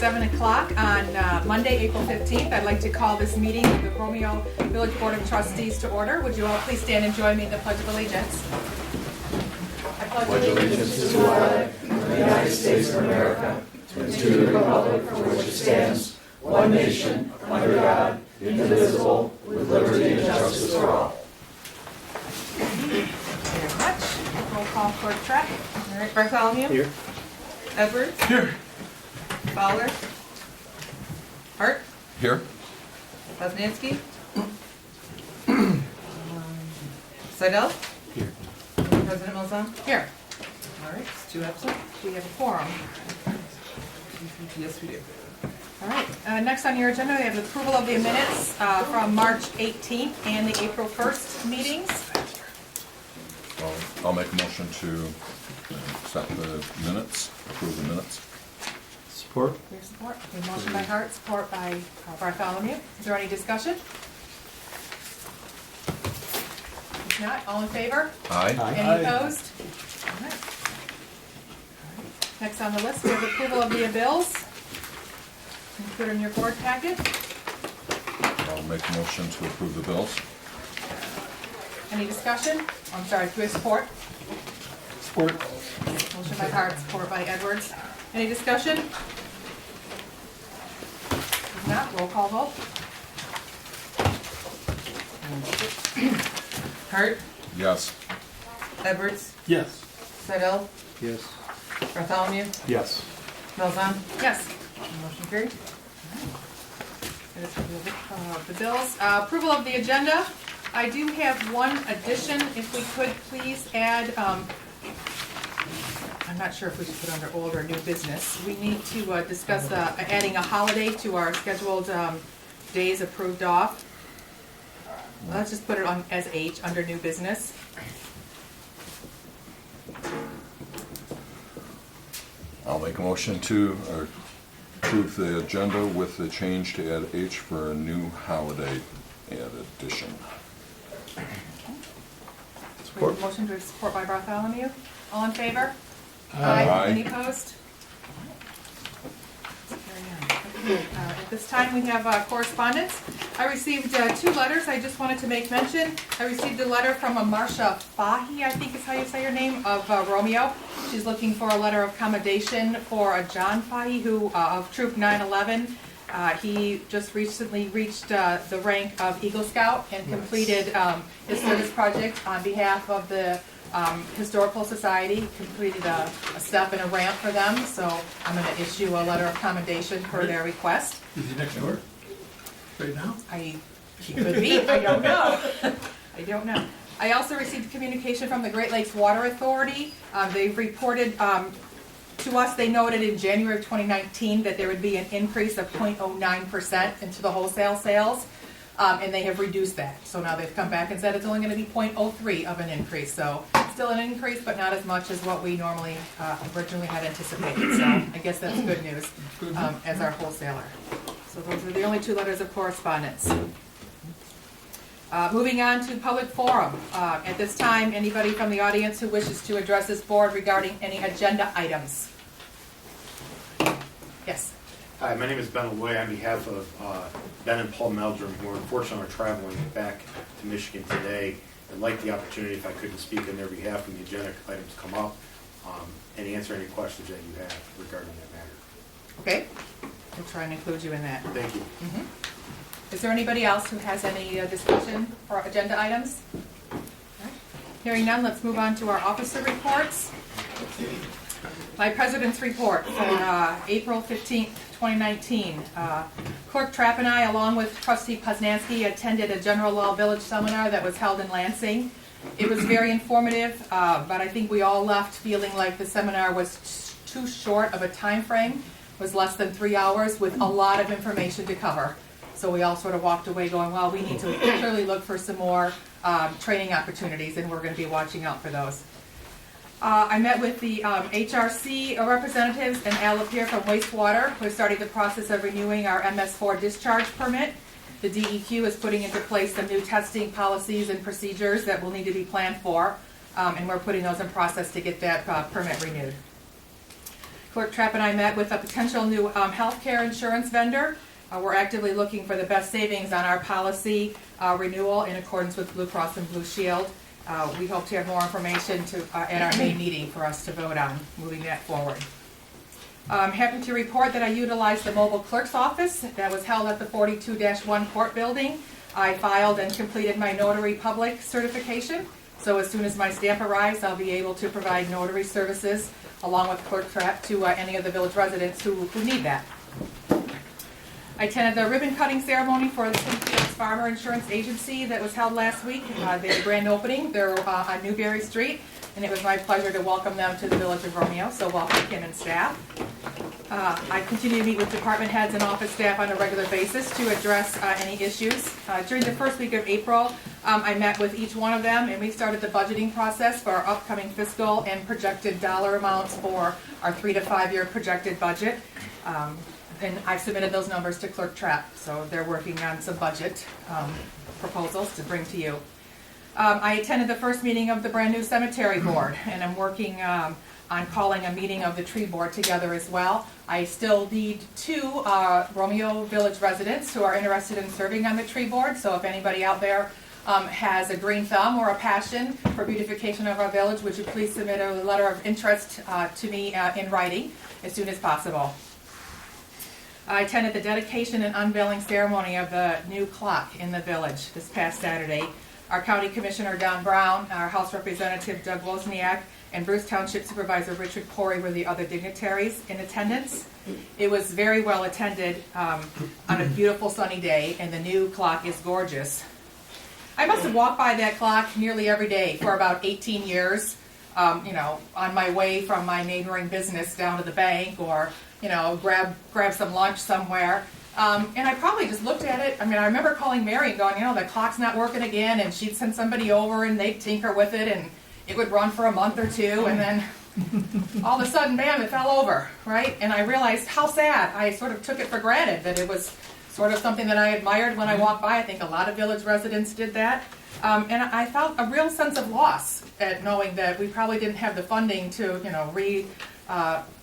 7 o'clock on Monday, April 15th. I'd like to call this meeting of the Romeo Village Board of Trustees to order. Would you all please stand and join me in the Pledge of Allegiance? I pledge allegiance to the flag of the United States of America and to the republic for which it stands, one nation, under God, indivisible, with liberty and justice for all. Thank you very much. Roll call for Trek. All right, Bartholomew? Here. Edwards? Here. Fowler? Hart? Here. Poznansky? Seidel? Here. President Malzahn? Here. All right, it's 2 absent. We have a quorum. Yes, we do. All right, next on your agenda, we have approval of the minutes from March 18th and the April 1st meetings. I'll make a motion to accept the minutes, approve the minutes. Support. Your support. A motion by Hart, support by Bartholomew. Is there any discussion? If not, all in favor? Aye. Any opposed? All right. Next on the list, we have approval of the bills included in your board packet. I'll make a motion to approve the bills. Any discussion? I'm sorry, do we have support? Support. Motion by Hart, support by Edwards. Any discussion? If not, roll call vote. Hart, Yes. Edwards, Yes. Seidel, Yes. Bartholomew, Yes. Malzahn. Yes. Motion carried. That is the bills. Approval of the agenda. I do have one addition. If we could please add, I'm not sure if we should put under old or new business. We need to discuss adding a holiday to our scheduled days approved off. Let's just put it on as H under new business. I'll make a motion to approve the agenda with the change to add H for a new holiday addition. We have a motion to support by Bartholomew. All in favor? Aye. Any opposed? Okay, at this time, we have correspondence. I received 2 letters I just wanted to make mention. I received a letter from a Marcia Fahy, I think is how you say your name, of Romeo. She's looking for a letter of commendation for a John Fahy, who of Troop 911. He just recently reached the rank of Eagle Scout and completed his service project on behalf of the Historical Society, completed a step and a ramp for them, so I'm going to issue a letter of commendation for their request. Is he next door? Right now? He could be, I don't know. I don't know. I also received communication from the Great Lakes Water Authority. They've reported to us, they noted in January of 2019 that there would be an increase of 0.09% into the wholesale sales. And they have reduced that. So now they've come back and said it's only going to be 0.03 of an increase. So still an increase, but not as much as what we normally originally had anticipated. So I guess that's good news as our wholesaler. So those are the only 2 letters of correspondence. Moving on to public forum. At this time, anybody from the audience who wishes to address this board regarding any agenda items? Yes. Hi, my name is Ben Loy on behalf of Ben and Paul Meldrum, who unfortunately are traveling back to Michigan today. I'd like the opportunity, if I could, to speak on their behalf when the agenda items come up and answer any questions that you have regarding that matter. Okay. We'll try and include you in that. Thank you. Is there anybody else who has any discussion for agenda items? All right. Hearing none, let's move on to our officer reports. My president's report for April 15th, 2019. Clerk Trapp and I, along with Trustee Poznansky, attended a general law village seminar that was held in Lansing. It was very informative, but I think we all left feeling like the seminar was too short of a time frame. It was less than 3 hours with a lot of information to cover. So we all sort of walked away going, well, we need to clearly look for some more training opportunities, and we're going to be watching out for those. I met with the HRC representatives and Al Lapierre from Wastewater. We're starting the process of renewing our MS4 discharge permit. The DEQ is putting into place some new testing policies and procedures that will need to be planned for, and we're putting those in process to get that permit renewed. Clerk Trapp and I met with a potential new healthcare insurance vendor. We're actively looking for the best savings on our policy renewal in accordance with Blue Cross and Blue Shield. We hope to have more information at our May meeting for us to vote on, moving that forward. I'm happy to report that I utilized the mobile clerk's office that was held at the 42-1 court building. I filed and completed my notary public certification, so as soon as my stamp arrives, I'll be able to provide notary services along with Clerk Trapp to any of the village residents who need that. I attended the ribbon cutting ceremony for the Springfield Farmer Insurance Agency that was held last week. They had a grand opening. They're on Newberry Street, and it was my pleasure to welcome them to the village of Romeo, so welcome Kim and staff. I continue to meet with department heads and office staff on a regular basis to address any issues. During the first week of April, I met with each one of them, and we started the budgeting process for our upcoming fiscal and projected dollar amounts for our 3 to 5 year projected budget. And I've submitted those numbers to Clerk Trapp, so they're working on some budget proposals to bring to you. I attended the first meeting of the brand new cemetery board, and I'm working on calling a meeting of the tree board together as well. I still need 2 Romeo Village residents who are interested in serving on the tree board, so if anybody out there has a green thumb or a passion for beautification of our village, would you please submit a letter of interest to me in writing as soon as possible. I attended the dedication and unveiling ceremony of the new clock in the village this past Saturday. Our County Commissioner Don Brown, our House Representative Doug Wozniak, and Bruce Township Supervisor Richard Corey were the other dignitaries in attendance. It was very well attended on a beautiful sunny day, and the new clock is gorgeous. I must have walked by that clock nearly every day for about 18 years, on my way from my neighboring business down to the bank, or grab some lunch somewhere. And I probably just looked at it. I remember calling Mary and going, the clock's not working again, and she'd send somebody over and they'd tinker with it, and it would run for a month or 2, and then all of a sudden, bam, it fell over, right? And I realized how sad. I sort of took it for granted that it was sort of something that I admired when I walked by. I think a lot of village residents did that. And I felt a real sense of loss at knowing that we probably didn't have the funding to,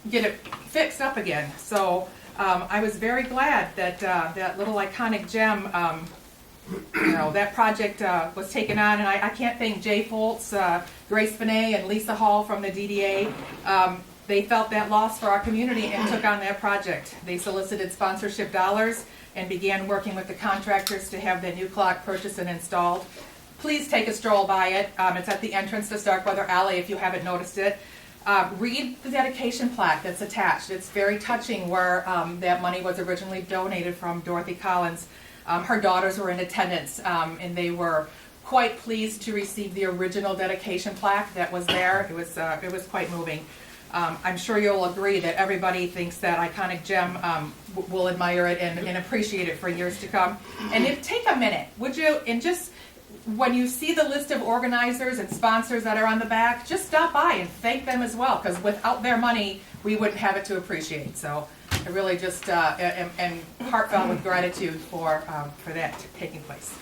get it fixed up again. So I was very glad that that little iconic gem, that project was taken on. And I can't thank Jay Foltz, Grace Benet, and Lisa Hall from the DDA. They felt that loss for our community and took on that project. They solicited sponsorship dollars and began working with the contractors to have the new clock purchased and installed. Please take a stroll by it. It's at the entrance to Starkweather Alley if you haven't noticed it. Read the dedication plaque that's attached. It's very touching where that money was originally donated from Dorothy Collins. Her daughters were in attendance, and they were quite pleased to receive the original dedication plaque that was there. It was quite moving. I'm sure you'll agree that everybody thinks that iconic gem will admire it and appreciate it for years to come. And take a minute, would you, and just when you see the list of organizers and sponsors that are on the back, just stop by and thank them as well, because without their money, we wouldn't have it to appreciate. So I really just am heartfelt with gratitude for that taking place.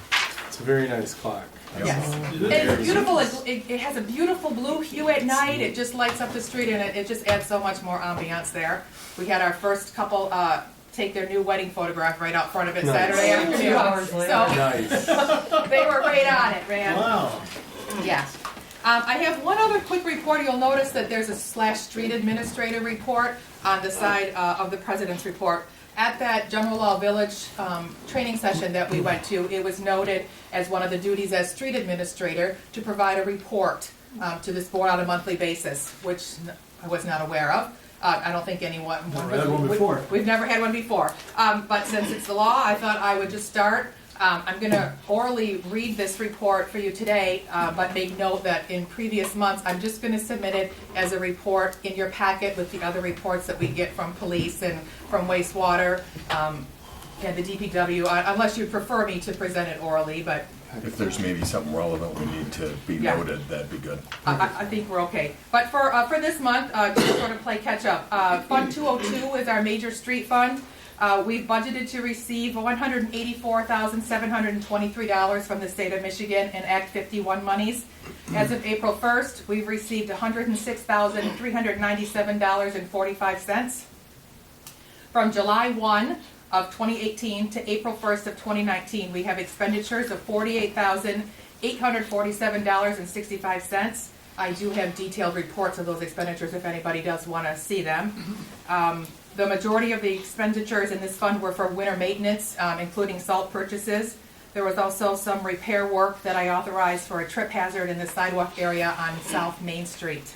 It's a very nice clock. Yes, and it's beautiful. It has a beautiful blue hue at night. It just lights up the street, and it just adds so much more ambiance there. We had our first couple take their new wedding photograph right out front of it Saturday afternoon. 2 hours later. So Nice. they were right on it, man. Wow. Yeah. I have one other quick report. You'll notice that there's a /street administrator report on the side of the president's report. At that General Law Village training session that we went to, it was noted as one of the duties as street administrator to provide a report to this board on a monthly basis, which I was not aware of. I don't think anyone. Never had one before. We've never had one before. But since it's the law, I thought I would just start. I'm going to orally read this report for you today, but make note that in previous months, I'm just going to submit it as a report in your packet with the other reports that we get from police and from wastewater and the DPW, unless you prefer me to present it orally, but If there's maybe something relevant we need to be noted, that'd be good. I think we're okay. But for this month, just to sort of play catch up, Fund 202 is our major street fund. We've budgeted to receive $184,723 from the state of Michigan in Act 51 monies. As of April 1st, we've received $106,397.45. From July 1 of 2018 to April 1st of 2019, we have expenditures of $48,847.65. I do have detailed reports of those expenditures if anybody does want to see them. The majority of the expenditures in this fund were for winter maintenance, including salt purchases. There was also some repair work that I authorized for a trip hazard in the sidewalk area on South Main Street.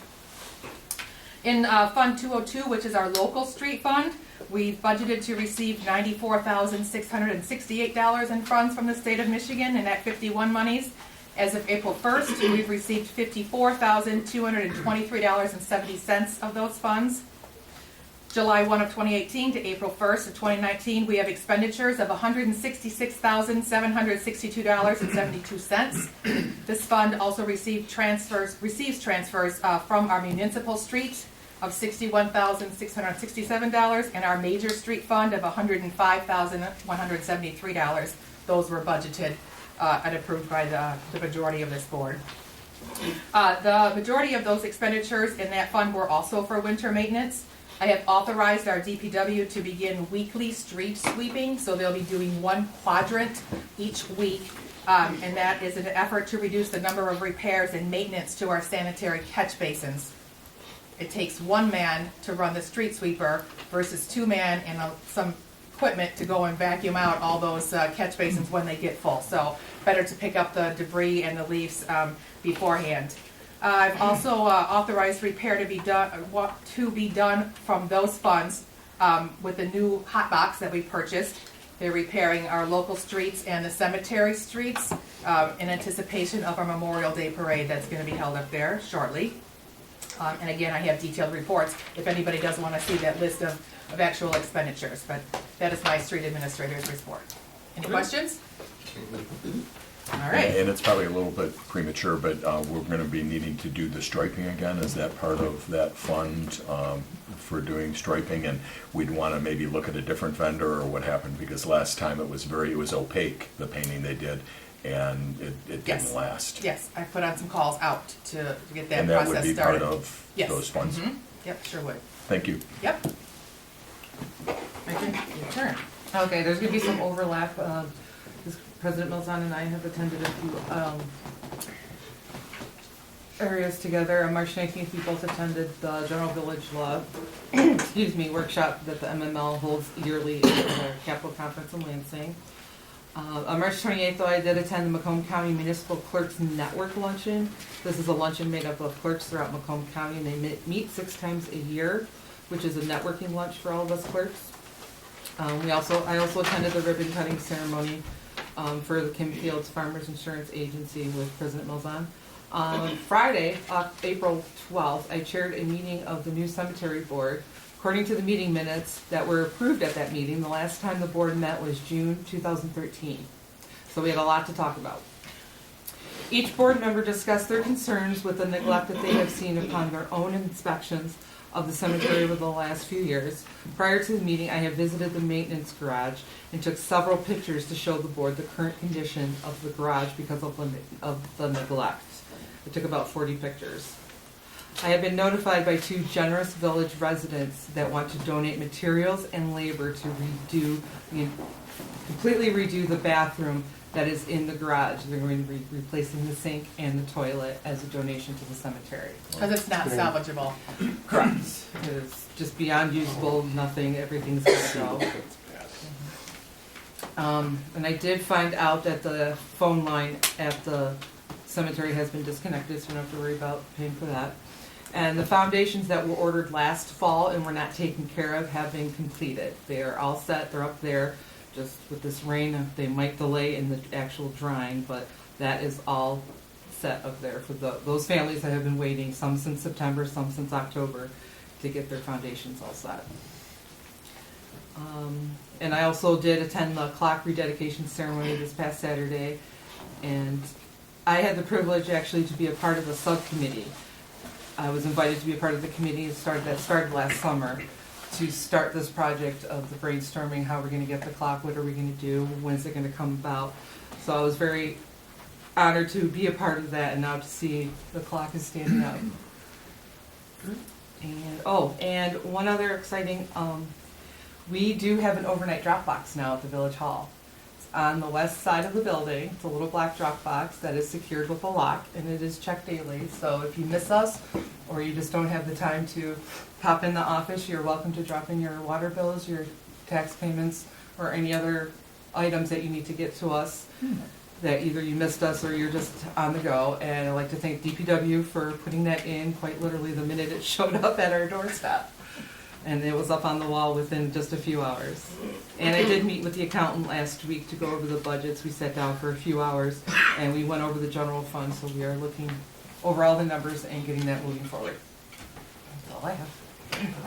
In Fund 202, which is our local street fund, we've budgeted to receive $94,668 in funds from the state of Michigan in Act 51 monies. As of April 1st, we've received $54,223.70 of those funds. July 1 of 2018 to April 1st of 2019, we have expenditures of $166,762.72. This fund also receives transfers from our municipal street of $61,667 and our major street fund of $105,173. Those were budgeted and approved by the majority of this board. The majority of those expenditures in that fund were also for winter maintenance. I have authorized our DPW to begin weekly street sweeping, so they'll be doing one quadrant each week, and that is an effort to reduce the number of repairs and maintenance to our sanitary catch basins. It takes one man to run the street sweeper versus two men and some equipment to go and vacuum out all those catch basins when they get full. So better to pick up the debris and the leaves beforehand. I've also authorized repair to be done from those funds with the new hot box that we purchased. They're repairing our local streets and the cemetery streets in anticipation of our Memorial Day parade that's going to be held up there shortly. And again, I have detailed reports if anybody does want to see that list of actual expenditures, but that is my street administrator's report. Any questions? All right. And it's probably a little bit premature, but we're going to be needing to do the striping again. Is that part of that fund for doing striping? And we'd want to maybe look at a different vendor or what happened, because last time it was opaque, the painting they did, and it didn't last. Yes, I put on some calls out to get that And that process would be started. part of those funds? Mhm. Yep, sure would. Thank you. Yep. I think, Your turn. okay, there's gonna be some overlap. President Milzahn and I have attended a few areas together. On March 19th, we both attended the General Village Law workshop that the MML holds yearly at their Capitol Conference in Lansing. On March 28th, though, I did attend the Macomb County Municipal Clerks Network Luncheon. This is a luncheon made up of clerks throughout Macomb County, and they meet 6 times a year, which is a networking lunch for all of us clerks. I also attended the ribbon cutting ceremony for the Kim Fields Farmers Insurance Agency with President Milzahn. On Friday, April 12th, I chaired a meeting of the new cemetery board. According to the meeting minutes that were approved at that meeting, the last time the board met was June 2013. So we had a lot to talk about. Each board member discussed their concerns with the neglect that they have seen upon their own inspections of the cemetery over the last few years. Prior to the meeting, I have visited the maintenance garage and took several pictures to show the board the current condition of the garage because of the neglect. I took about 40 pictures. I have been notified by 2 generous village residents that want to donate materials and labor to completely redo the bathroom that is in the garage. They're going to be replacing the sink and the toilet as a donation to the cemetery. Because it's not salvageable. Correct. It's just beyond usable, nothing, everything's got to go. And I did find out that the phone line at the cemetery has been disconnected, so we don't have to worry about paying for that. And the foundations that were ordered last fall and were not taken care of have been completed. They are all set, they're up there. Just with this rain, they might delay in the actual drying, but that is all set up there for those families that have been waiting, some since September, some since October, to get their foundations all set. And I also did attend the clock rededication ceremony this past Saturday, and I had the privilege actually to be a part of the subcommittee. I was invited to be a part of the committee that started last summer. to start this project of the brainstorming, how we're gonna get the clock, what are we gonna do, when's it gonna come about. So I was very honored to be a part of that and now to see the clock is standing up. And one other exciting, we do have an overnight drop box now at the Village Hall. It's on the west side of the building. It's a little black drop box that is secured with a lock, and it is checked daily. So if you miss us, or you just don't have the time to pop in the office, you're welcome to drop in your water bills, your tax payments, or any other items that you need to get to us that either you missed us or you're just on the go. And I'd like to thank DPW for putting that in quite literally the minute it showed up at our doorstep. And it was up on the wall within just a few hours. And I did meet with the accountant last week to go over the budgets. We sat down for a few hours and we went over the general fund, so we are looking over all the numbers and getting that moving forward. That's all I have.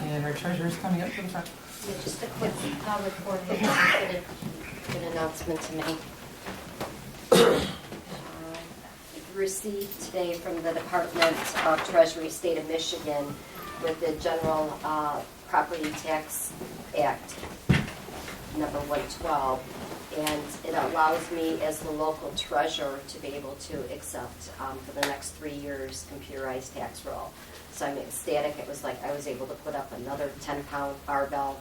And our treasurer's coming up from front. Yeah, just a quick report, good announcement to make. Received today from the Department of Treasury, State of Michigan, with the General Property Tax Act, number 112, and it allows me as the local treasurer to be able to accept for the next 3 years computerized tax roll. So I'm ecstatic. It was like I was able to put up another 10-pound barbell,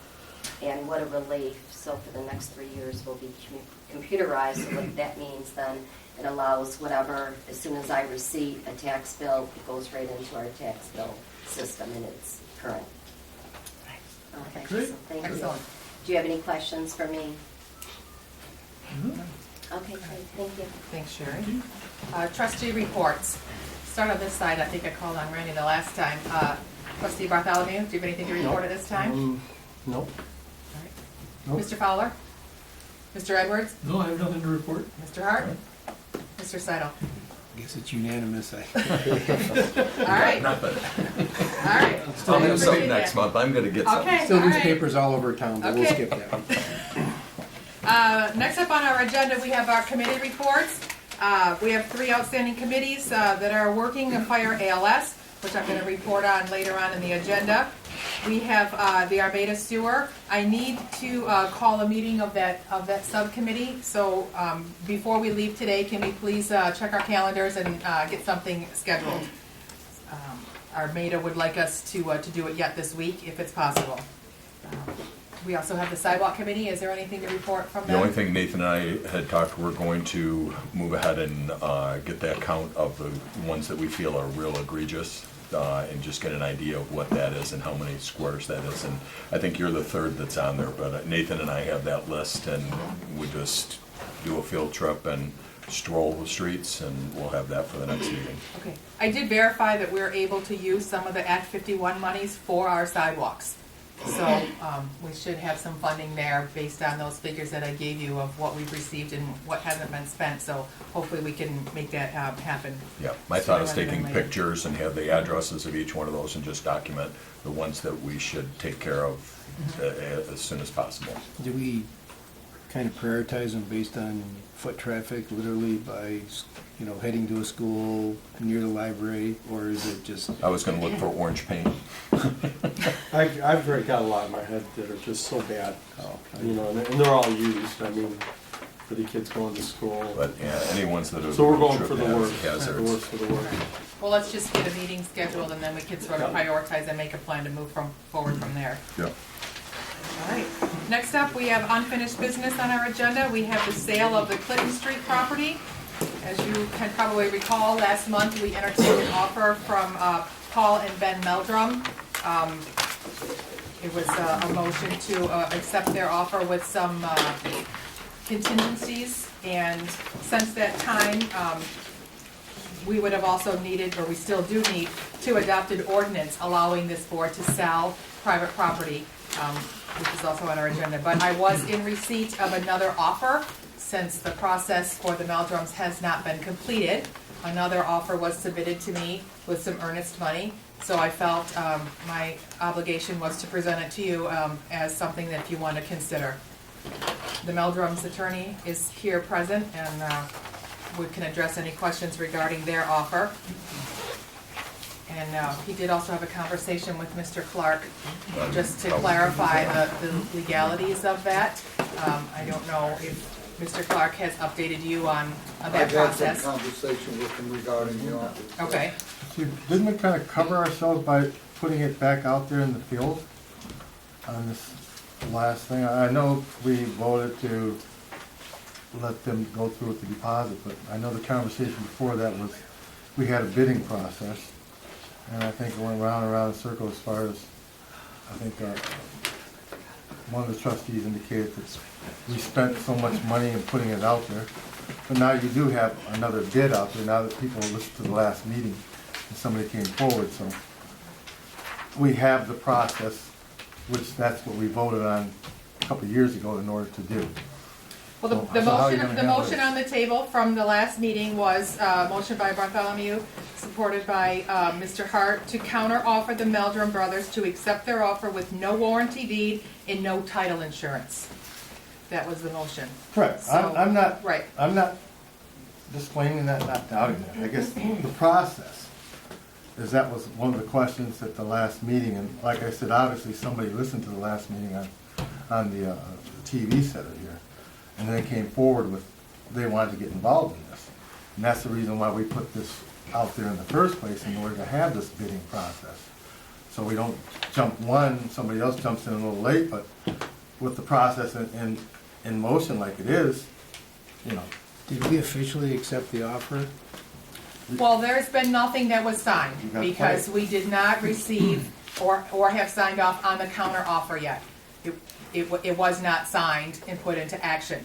and what a relief. So for the next 3 years we'll be computerized. So what that means then, it allows whatever, as soon as I receive a tax bill, it goes right into our tax bill system and it's current. Okay, Great. so thank you. Excellent. Do you have any questions for me? Okay, great, thank you. Thanks, Sherry. Trustee reports. Start on this side. I think I called on Randy the last time. Trustee Bartholomew, do you have anything to report at this time? Nope. All right. Nope. Mr. Fowler? Mr. Edwards? No, I have nothing to report. Mr. Hart? Mr. Seidel? I guess it's unanimous. All right. Not bad. All right. I'll have something next month. I'm gonna get something. Okay, Still all right. newspapers all over town, but we'll Okay. skip that one. Next up on our agenda, we have our committee reports. We have 3 outstanding committees that are working, Fire ALS, which I'm going to report on later on in the agenda. We have the Armada Sewer. I need to call a meeting of that subcommittee. So before we leave today, can we please check our calendars and get something scheduled? Armada would like us to do it yet this week, if it's possible. We also have the Sidewalk Committee. Is there anything to report from them? The only thing Nathan and I had talked, we're going to move ahead and get that count of the ones that we feel are real egregious, and just get an idea of what that is and how many squares that is. And I think you're the third that's on there, but Nathan and I have that list, and we just do a field trip and stroll the streets, and we'll have that for the next meeting. Okay. I did verify that we're able to use some of the Act 51 monies for our sidewalks. So we should have some funding there based on those figures that I gave you of what we've received and what hasn't been spent. So hopefully we can make that happen. Yeah, my thought is Sooner rather taking than later. pictures and have the addresses of each one of those and just document the ones that we should take care of as soon as possible. Do we kind of prioritize them based on foot traffic, literally by, heading to a school near the library, or is it just? I was gonna look for orange paint. I've already got a lot in my head that are just so bad, and they're all used, for the kids going to school. But yeah, any ones that are. So we're going trip for the haz- worst, the hazards. worst for the worst. Well, let's just get a meeting scheduled and then we can sort of prioritize and make a plan to move forward from there. Yeah. All right. Next up, we have unfinished business on our agenda. We have the sale of the Clinton Street property. As you can probably recall, last month we entertained an offer from Paul and Ben Meldrum. It was a motion to accept their offer with some contingencies. And since that time, we would have also needed, or we still do need, to adopt an ordinance allowing this board to sell private property, which is also on our agenda. But I was in receipt of another offer since the process for the Meldrums has not been completed. Another offer was submitted to me with some earnest money. So I felt my obligation was to present it to you as something that you want to consider. The Meldrums attorney is here present, and we can address any questions regarding their offer. And he did also have a conversation with Mr. Clark, just to clarify the legalities of that. I don't know if Mr. Clark has updated you on that I've had some process. conversation with him regarding the office. Okay, See, didn't we kind of cover ourselves by putting it back out there in the field on this last thing? I know we voted to let them go through with the deposit, but I know the conversation before that was, we had a bidding process, and I think it went round and round in circles as far as, I think, one of the trustees indicated that we spent so much money in putting it out there, but now you do have another bid out there, now that people listened to the last meeting, and somebody came forward, so we have the process, which that's what we voted on a couple of years ago in order to do. well, So how are you gonna the handle motion this? on the table from the last meeting was, motion by Bartholomew, supported by, Mr. Hart, to counter-offer the Meldrum brothers to accept their offer with no warranty deed and no title insurance. That was the motion. Correct, So- I'm not, Right. I'm not disclaiming that, not doubting that. I guess the process is that was one of the questions at the last meeting, and like I said, obviously, somebody listened to the last meeting on the TV setter here, and they came forward with, they wanted to get involved in this. And that's the reason why we put this out there in the first place, in order to have this bidding process. So we don't jump one, somebody else jumps in a little late, but with the process in motion like it is, you know. Did we officially accept the offer? Well, there's been nothing that was You signed, got because fired. we did not receive or have signed off on the counter offer yet. It was not signed and put into action,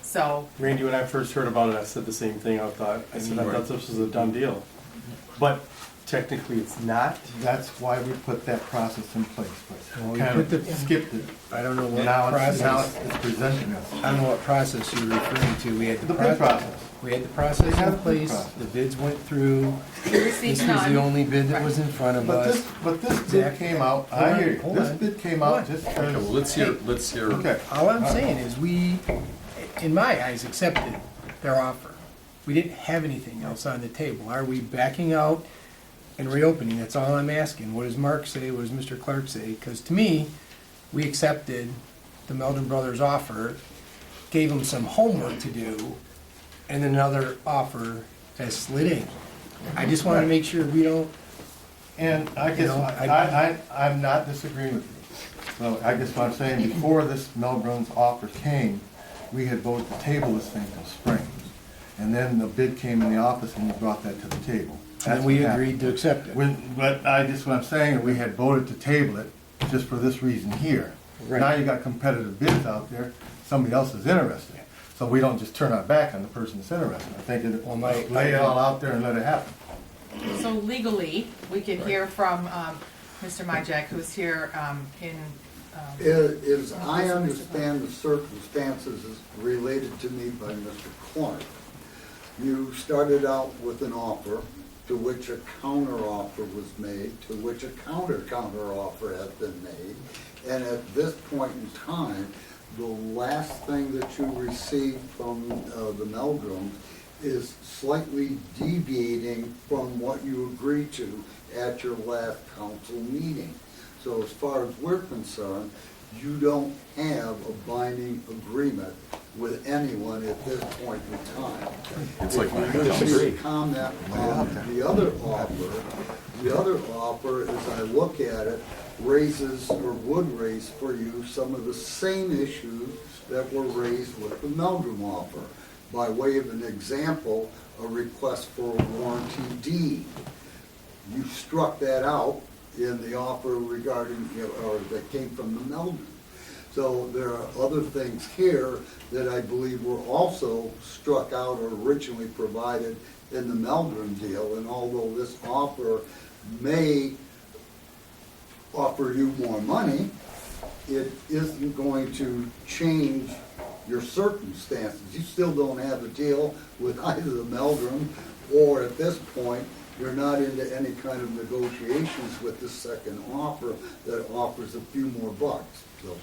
so, Randy, when I first heard about it, I said the same thing. I thought this was a done deal. But technically, it's not. That's why we put that process in place, Well, but we kind put of the- skipped it. I don't know what Now process, it's presenting us. I don't know what process you're referring to. We had The bid process. We had the process We have in the bid place, process. the bids went through. we This received was the none. only bid that was in front of But us. this bid Exactly. came out, Hold I on, hear you, hold this on. bid came Hold out on. just Okay, well, because. let's hear. Okay. All I'm saying is we, in my eyes, accepted their offer. We didn't have anything else on the table. Are we backing out and reopening? That's all I'm asking. What does Mark say? What does Mr. Clark say? Because to me, we accepted the Meldrum Brothers offer, gave them some homework to do, and then another offer has slid in. I just want to make sure we don't, And I You guess, know, I'm not disagreeing with you. So I guess what I'm saying, before this Melbourne's offer came, we had voted to table this thing till spring. And then the bid came in the office and we brought that to the table. and we agreed to accept it. But I just, what I'm saying, we had voted to table it just for this reason here. Right. Now you got competitive bids out there, somebody else is interested. So we don't just turn our back on the person that's interested. I think it, Well, lay it all out there and let it happen. So legally, we can hear from Mr. Majek, who's here in. Is I understand the circumstances is related to me by Mr. Clark. You started out with an offer, to which a counter offer was made, to which a counter offer has been made. And at this point in time, the last thing that you received from the Meldrum is slightly deviating from what you agreed to at your last council meeting. So as far as we're concerned, you don't have a binding agreement with anyone at this point in time. It's like If you wish to comment on the other offer, as I look at it, raises or would raise for you some of the same issues that were raised with the Meldrum offer. By way of an example, a request for a warranty deed. You struck that out in the offer regarding, or that came from the Meldrum. So there are other things here that I believe were also struck out or originally provided in the Meldrum deal. And although this offer may offer you more money, it isn't going to change your circumstances. You still don't have a deal with either the Meldrum, or at this point, you're not into any kind of negotiations with the second offer that offers a few more bucks. So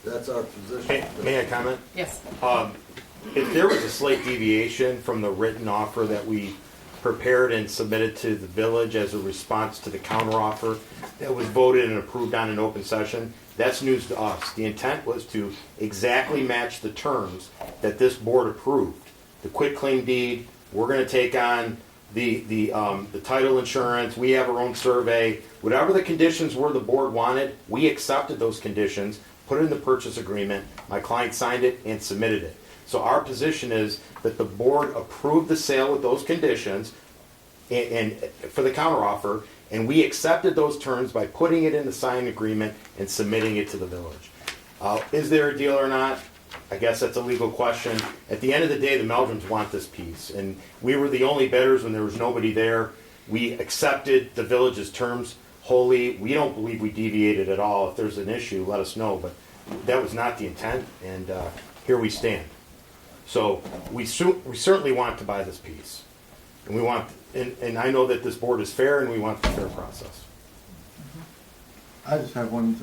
that's our position. May I comment? Yes. If there was a slight deviation from the written offer that we prepared and submitted to the village as a response to the counteroffer that was voted and approved on in open session. That's news to us. The intent was to exactly match the terms that this board approved. The quitclaim deed, we're gonna take on the title insurance, we have our own survey. Whatever the conditions were the board wanted, we accepted those conditions, put it in the purchase agreement, my client signed it and submitted it. So our position is that the board approved the sale with those conditions and for the counteroffer, and we accepted those terms by putting it in the signed agreement and submitting it to the village. Is there a deal or not? I guess that's a legal question. At the end of the day, the Meldrums want this piece, and we were the only bidders when there was nobody there. We accepted the village's terms wholly. We don't believe we deviated at all. If there's an issue, let us know, but that was not the intent, and here we stand. So we certainly want to buy this piece, and we want, and I know that this board is fair, and we want the fair process. I just have one,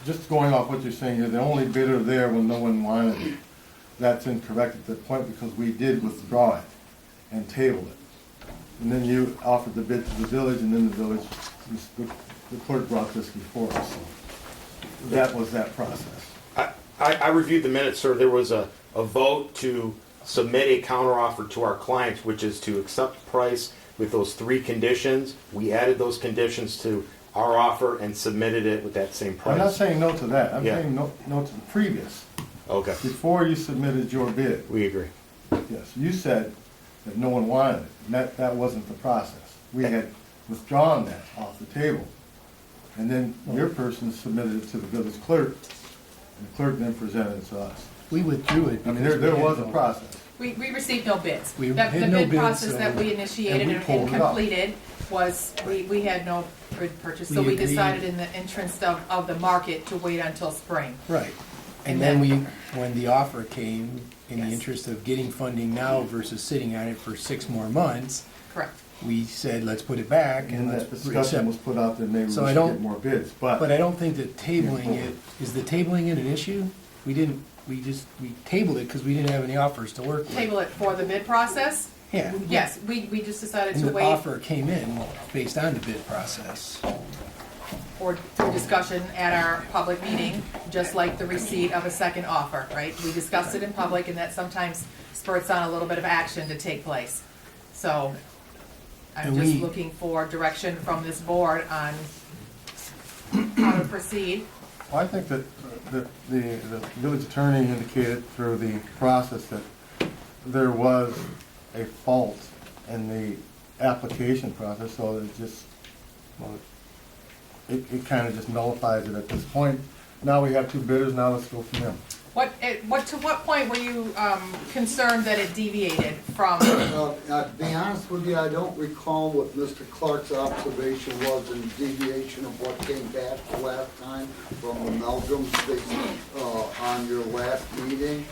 just going off what you're saying, you're the only bidder there when no one wanted it. That's incorrect at that point because we did withdraw it and table it. And then you offered the bid to the village and then the village, the clerk brought this before us. So that was that process. I reviewed the minutes, sir. There was a vote to submit a counteroffer to our clients, which is to accept the price with those 3 conditions. We added those conditions to our offer and submitted it with that same price. I'm not saying no to that, I'm Yeah. saying no to the previous. Okay, Before you submitted your bid, we agree. yes, you said that no one wanted it, and that wasn't the process. We had withdrawn that off the table. And then your person submitted it to the village clerk, and the clerk then presented it to us. We withdrew it. I mean, because there we was had a no- process. We received no bids. We The had no bid bids, process that so- we initiated and we and pulled it off. completed was, we had no bid purchase. So We we agreed. decided in the interest of the market to wait until spring. Right. And And then then- when the offer came, in the Yes. interest of getting funding now versus sitting on it for 6 more months, Correct. we said, let's put it back and And let's that discussion was reset. put out that maybe we So I should don't- get more bids, But I don't think that tabling it, is the tabling it an issue? We tabled it because we didn't have any offers to work with. Table it for the bid process? Yeah. Yes, we just decided And to the wait offer came in based on the bid process. for discussion at our public meeting, just like the receipt of a second offer, right? We discussed it in public, and that sometimes spurts on a little bit of action to take place. So I'm And just we- looking for direction from this board on how to proceed. Well, I think that the village attorney indicated through the process that there was a fault in the application process, so it just, well, it kind of just nullifies it at this point. Now we have 2 bidders, now let's go from them. To what point were you concerned that it deviated from? To be honest with you, I don't recall what Mr. Clark's observation was in deviation of what came back the last time from the Meldrum on your last meeting.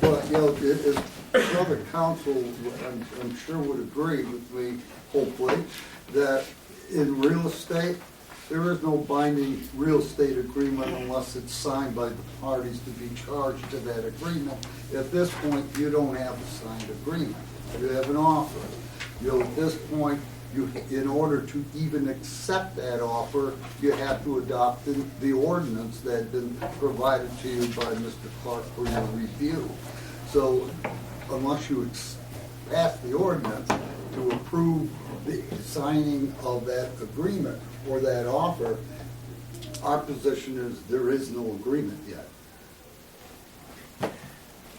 But, you know, it is, other council, I'm sure would agree with me, hopefully, that in real estate, there is no binding real estate agreement unless it's signed by the parties to be charged to that agreement. At this point, you don't have a signed agreement. You have an offer. You know, at this point, in order to even accept that offer, you have to adopt the ordinance that had been provided to you by Mr. Clark for your review. So unless you pass the ordinance to approve the signing of that agreement or that offer, our position is there is no agreement yet.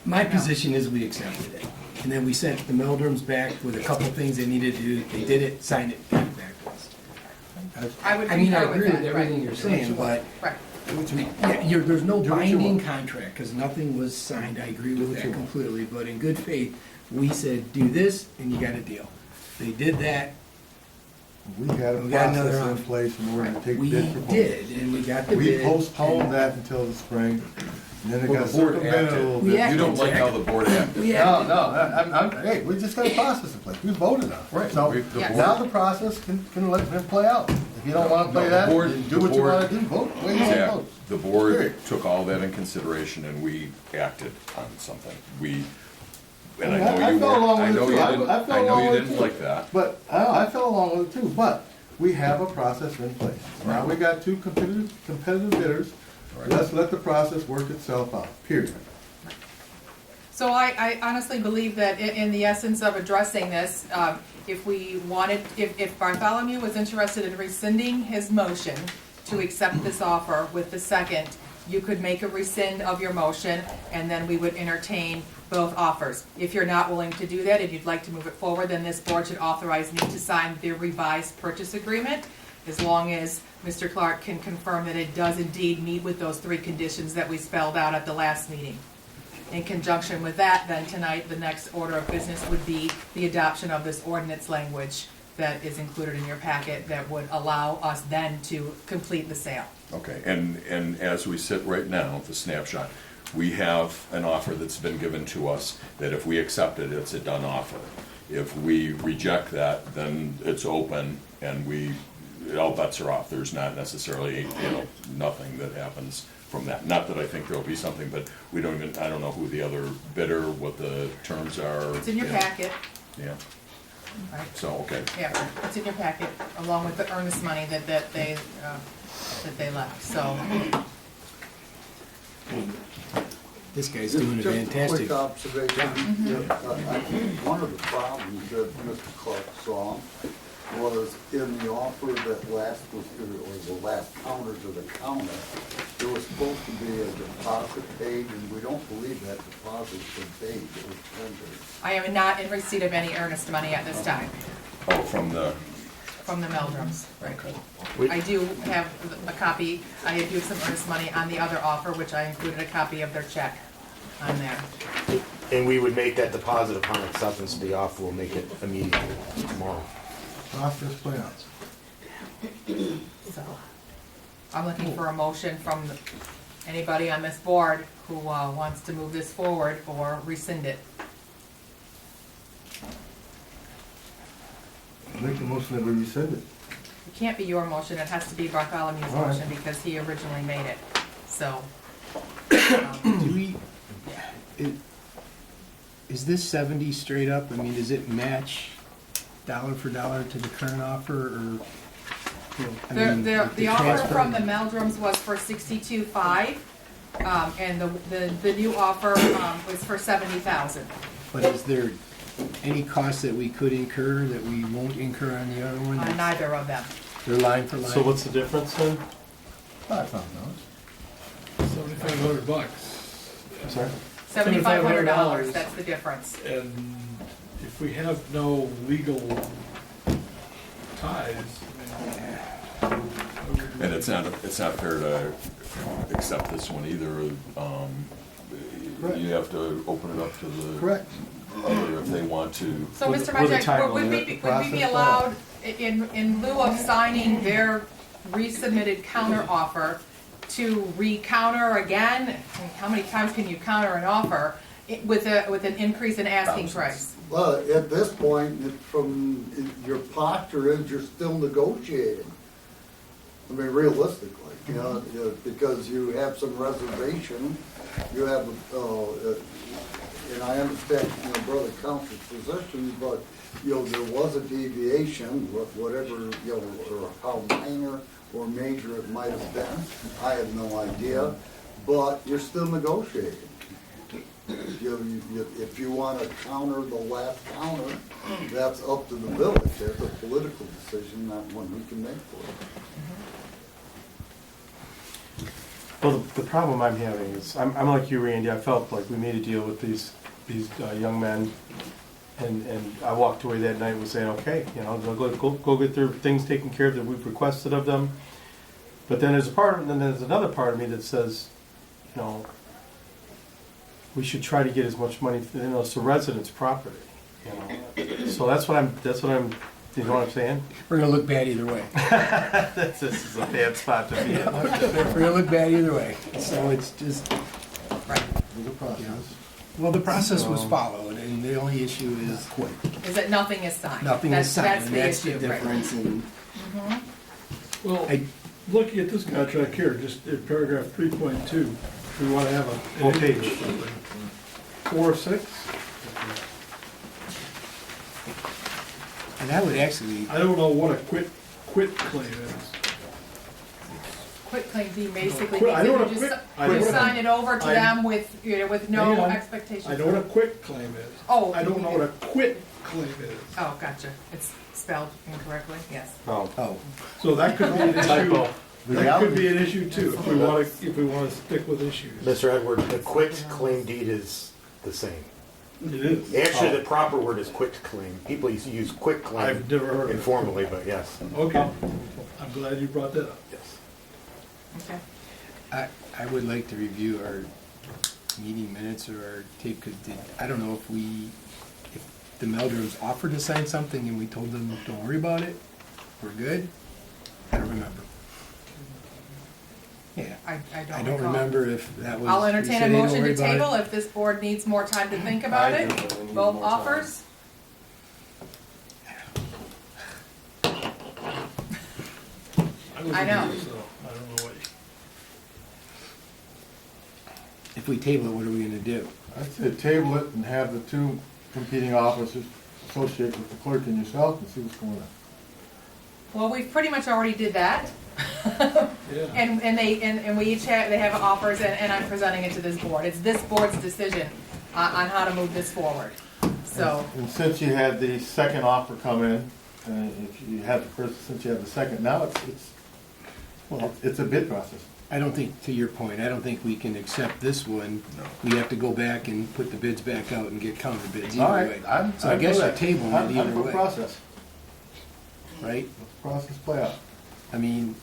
My position is we accepted it. And then we sent the Meldrums back with a couple things they needed to do. They did it, signed it, got it back to us. I would I mean, I concur with agree with that, everything right. you're saying, but Right. there's no Do what you binding want. contract, because nothing was signed. I agree Do with what that you want. completely, but in good faith, we said, do this, and you got a deal. They did that, We had a We got another process in option. place in order to take we bid proposals. did, and we got the We bid. postponed that until the spring, and then it Well, got the board circumvented a acted. little We bit. acted. You don't like how the board acted. We No, acted. no, hey, we just got a process in place, we voted on it. Right. So The Yes. now the process can let it play out. If you don't wanna No, play the that, board- then do the what you board- wanna do, vote, the way you wanna Zach, vote. the board Period. took all that in consideration and we acted on something. And I I know you fell along weren't, I with it know too. you I didn't, fell I know along you with it didn't too. like that. But, I fell along with it too, but we have a process in place. Now we got two competitive bidders. Right. Let's let the process work itself out, period. So I honestly believe that in the essence of addressing this, if we wanted, if Bartholomew was interested in rescinding his motion to accept this offer with the second, you could make a rescind of your motion, and then we would entertain both offers. If you're not willing to do that, and you'd like to move it forward, then this board should authorize me to sign the revised purchase agreement, as long as Mr. Clark can confirm that it does indeed meet with those three conditions that we spelled out at the last meeting. In conjunction with that, then tonight, the next order of business would be the adoption of this ordinance language that is included in your packet that would allow us then to complete the sale. Okay, and as we sit right now, the snapshot, we have an offer that's been given to us, that if we accept it, it's a done offer. If we reject that, then it's open, and all bets are off. There's not necessarily, nothing that happens from that. Not that I think there'll be something, but I don't know who the other bidder, what the terms are. It's in your packet. Yeah, Right. so, okay. Yeah, it's in your packet, along with the earnest money that they left, so. This guy's doing a Just fantastic. quick observation. Yeah, I think one of the problems that Mr. Clark saw was in the offer that last was, or the last counter to the counter, there was supposed to be a deposit paid, and we don't believe that deposit's been paid. It was tendered. I am not in receipt of any earnest money at this time Oh, from the, from the Meldrums. okay. I do have a copy, I had used some earnest money on the other offer, which I included a copy of their check on there. And we would make that deposit upon acceptance of the offer. We'll make it immediately tomorrow. Process play out. So, I'm looking for a motion from anybody on this board who wants to move this forward or rescind it. Make the motion that we rescind it. It can't be your motion, it has to be Bartholomew's All right. motion because he originally made it, so. Do we, is this 70 straight up? I mean, does it match dollar for dollar to the current offer, or? I mean, The the offer transfer- from the Meldrums was for 62.5, and the new offer was for 70,000. But is there any cost that we could incur that we won't incur on the other one? On neither of them. They're line for line? So what's the difference then? $5,000. $7,500. Sorry? $7,500, that's the difference. And if we have no legal ties, And it's not fair to accept this one either. Correct. You have to open it up to the Correct. other if they want to. So, With- Mr. with a Majek, time would limit, we process be that. allowed, in lieu of signing their resubmitted counter offer, to re-counter again? I mean, how many times can you counter an offer with an increase in asking price? Well, at this point, your posture is you're still negotiating. I mean, realistically, because you have some reservation, you have, and I understand, Brother Counsel's position, but, there was a deviation, whatever, or how minor or major it might have been, I have no idea, but you're still negotiating. If you want to counter the last counter, that's up to the village. That's a political decision, not one we can make for it. Well, the problem I'm having is, I'm like you, Randy, I felt like we made a deal with these young men, and I walked away that night with saying, okay, they'll go get their things taken care of that we've requested of them. But then there's another part of me that says, we should try to get as much money, it's the residents' property, So that's what I'm, you know what I'm saying? We're gonna look bad either way. This is a bad spot to be in. We're gonna look bad either way. So it's just, Right. There's a process. well, the process was followed, and the only issue is Is that nothing is signed. nothing is signed, That's and the that's the issue, right. difference. And well, I- looking at this contract here, just in paragraph 3.2, we want to have a. What page? 4 or 6? And I would actually, I don't know what a quit claim is. Quit claim deed basically Quit- I means know that what a you quit- just, I know you what a- sign it over to I- them with, you know, with no Hang on. expectation. I know what a quit claim is. Oh. I don't know what a quit claim is. Oh, gotcha. It's spelled incorrectly, yes. Oh, oh, So that could be an issue. typo. That could be an issue too, if we want to stick with issues. Mr. Edwards, the quit claim deed is the same. It is. Actually, the proper word is quit claim. People used to use quit claim I've never heard of it. informally, but yes. Okay, I'm glad you brought that up. Yes. Okay. I would like to review our meeting minutes or our tape, because I don't know if the Meldrums offered to sign something and we told them, don't worry about it, we're good. I don't remember. Yeah, I I don't don't recall. remember if that was. I'll we entertain a said, "Hey, don't motion worry to about it." table if this board needs more time to think about I it. definitely need Both more time. offers. wasn't I know. here, so I don't know what. If we table it, what are we gonna do? I'd say table it and have the two competing officers associate with the clerk and yourself and see what's going on. Well, we pretty much already did that. Yeah. And we each have, they have offers and I'm presenting it to this board. It's this board's decision on how to move this forward. So, And since you had the second offer come in, if you have the first, since you have the second, now it's a bid process. I don't think, to your point, I don't think we can accept this one. We have to go back and put the bids back out and get counter bids All either right, way. So I guess you're tabling it either I'm for way, process. right? Let the process play out. I mean,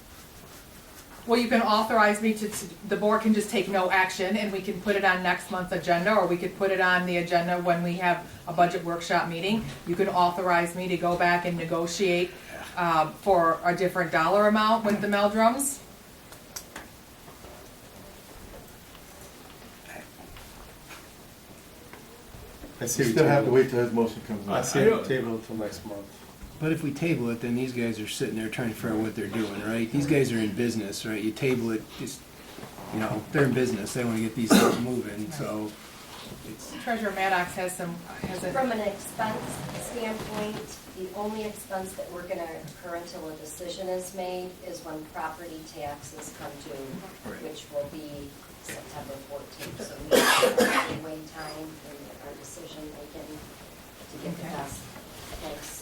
well, you can authorize me to, the board can just take no action and we can put it on next month's agenda, or we could put it on the agenda when we have a budget workshop meeting. You can authorize me to go back and negotiate for a different dollar amount with the Meldrums. I You see. still have to wait till his motion comes I in. see the table until next month. but if we table it, then these guys are sitting there trying to figure out what they're doing, right? These guys are in business, right? You table it, just, you know, they're in business, they wanna get these things moving, so it's, Treasurer Maddox has a, From an expense standpoint, the only expense that we're gonna incur until a decision is made is when property taxes come due, Right. which will be September 14th. So we have a wait time in our decision making to get the Okay. best price.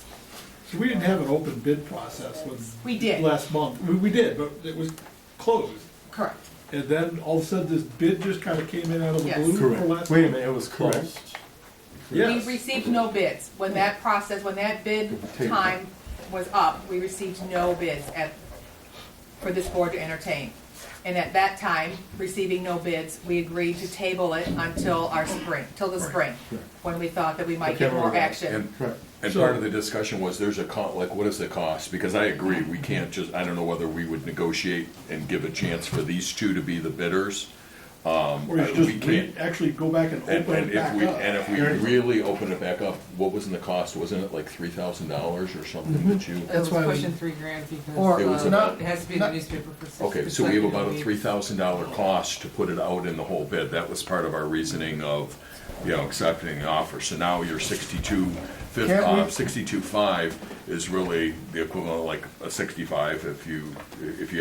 So we didn't have an open bid process when. We did. Last month. We did, but it was closed. correct. And then all of a sudden, this bid just kind of came in out of the Yes. blue for Correct. last. Wait a minute, it was Closed. closed. Yes. We received no bids. When that process, when that bid time was up, we received no bids for this board to entertain. And at that time, receiving no bids, we agreed to table it until our spring, till the spring, when we thought that we might get more action. And part of the discussion was, there's a like, what is the cost? Because I agree, we can't just, I don't know whether we would negotiate and give a chance for these two to be the bidders. Or you should We just can't. actually go back and And, open and it back if we, up. and if we really open it back up, what was in the cost? Wasn't it like $3,000 or something that you? It That's was why we- pushing $3,000 because Or It was it has to be in the newspaper for 6 Okay, so we have about a consecutive weeks. $3,000 cost to put it out in the whole bid. That was part of our reasoning of, accepting the offer. So now your 62.5 is really the equivalent of like a 65 if you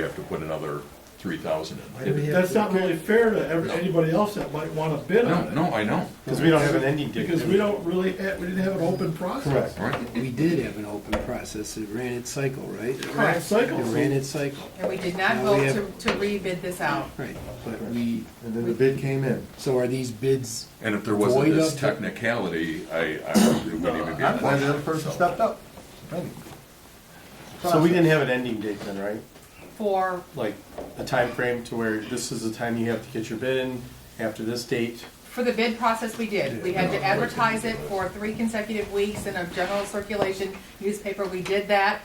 have to put another 3,000 in. That's not really fair to anybody else that might want to bid on it. No, I know. Because we don't have an ending date. Because we don't really, we didn't have an open process. Correct. Right? we did have an open process, it ran its cycle, right? It ran its cycle. It ran its cycle, And we did not Now we vote to rebid this out. right, but we, And then the bid came in. so are these bids, And if there wasn't Void this of- technicality, it wouldn't even be. I'm glad the other person stepped up. So we didn't have an ending date then, right? For, Like a time frame to where this is the time you have to get your bid in after this date? for the bid process, we did. We had to advertise it for 3 consecutive weeks in a general circulation newspaper. We did that.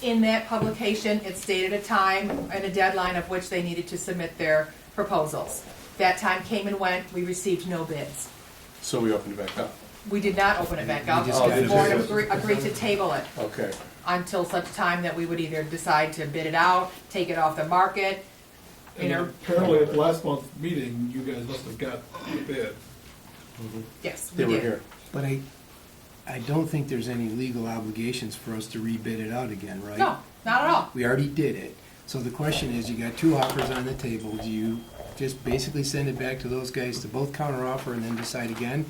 In that publication, it stated a time and a deadline of which they needed to submit their proposals. That time came and went, we received no bids. So we opened it back up. We did not open it back up. We just got The it. board agreed to table it Okay. until such time that we would either decide to bid it out, take it off the market, you And know, apparently at last month's meeting, you guys must have got the bid. yes, we They were did. here. but I don't think there's any legal obligations for us to rebid it out again, right? No, not at all. We already did it. So the question is, you got two offers on the table. Do you just basically send it back to those guys to both counteroffer and then decide again?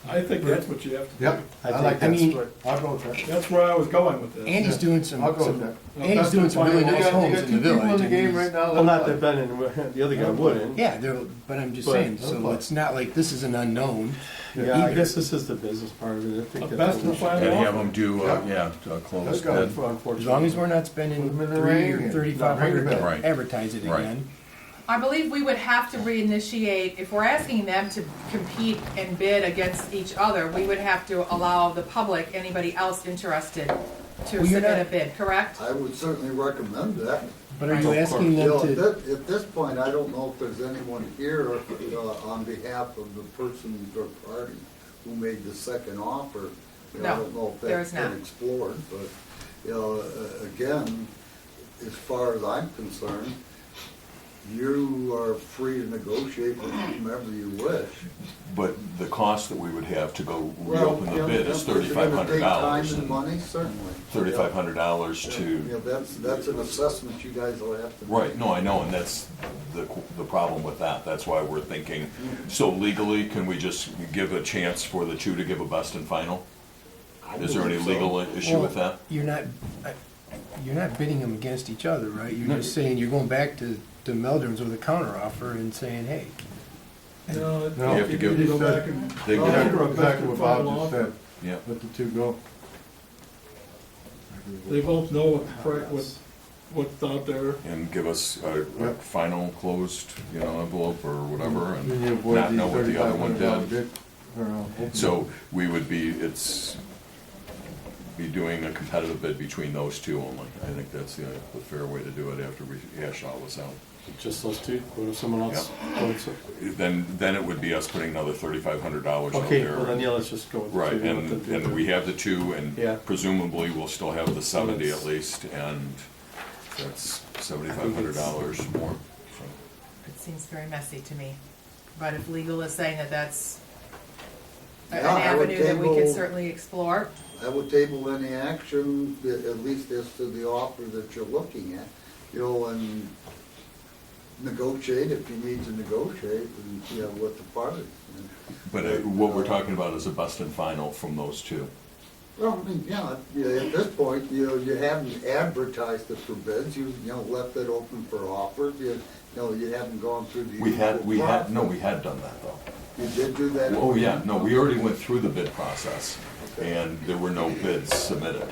I think that's what you have to do. Yep, I like I that. mean- I'll go with that. That's where I was going with this. Andy's doing some, I'll go with some that. Andy's doing some really You nice got- you homes got in the two people village. in the and game he's- right now. Well, not that Ben and the other guy wouldn't. Yeah, but I'm just saying, so But- it's not like this is an unknown. Yeah, I either. guess this is the business part of it. I think A that's best what we and should- final And have offer. them do, a closed Let's go. bid. Unfortunately. As long as we're not Put spending them in the $3 ring or and $3,500 not to Right. advertise it Right. again. I believe we would have to reinitiate, if we're asking them to compete and bid against each other, we would have to allow the public, anybody else interested, to Well, you're submit a not- bid, correct? I would certainly recommend that. But are you Right. asking You them know, to, at this point, I don't know if there's anyone here on behalf of the person or party who made the second offer. You know, I No, don't know if there that's is not. been explored, but, you know, again, as far as I'm concerned, you are free to negotiate with whomever you wish. But the cost that we would have to go Well, reopen you the know, bid is if you're gonna take $3,500. Time and money, certainly. $3,500 You to, know, that's an assessment you guys will have to. right, no, I know, and that's the problem with that. That's why we're thinking, so legally, can we just give a chance for the two to give a best and final? I Is there any believe so. legal issue with that? you're not bidding them against each other, right? You're just saying, you're going back to Meldrum's with a counteroffer and saying, hey, No, No, You have to give- need to go back and. They No, give- After a best exactly and what Bob final just offer. said. Yeah, Let the two go. They both know what's out there. and give us a Yep. final closed, envelope or whatever, Then you and avoid not these know what the other one $3,500 did. bid, or, open So we would be doing a competitive bid between those two only. I think that's the fair way to do it after we hash all this out. Just those two, what if someone else? wants it? Then it would be us putting another $3,500 out Okay, there. well then, yeah, let's just go with the two. Right, let them do and that. we have the two, Yeah. and presumably we'll still have the 70 at least, and that's $7,500 more. So, It seems very messy to me, but if legal is saying that that's an Yeah, I would avenue that we could table- certainly explore, I would table any action, at least as to the offer that you're looking at, and negotiate if you need to negotiate, and, with the parties. But what we're talking about is a best and final from those two. Well, I mean, at this point, you haven't advertised it for bids, you left it open for offers, you haven't gone through the. We had usual done that though. process. You did do that? Oh, yeah, no, we already went through the bid process, and there were no bids submitted.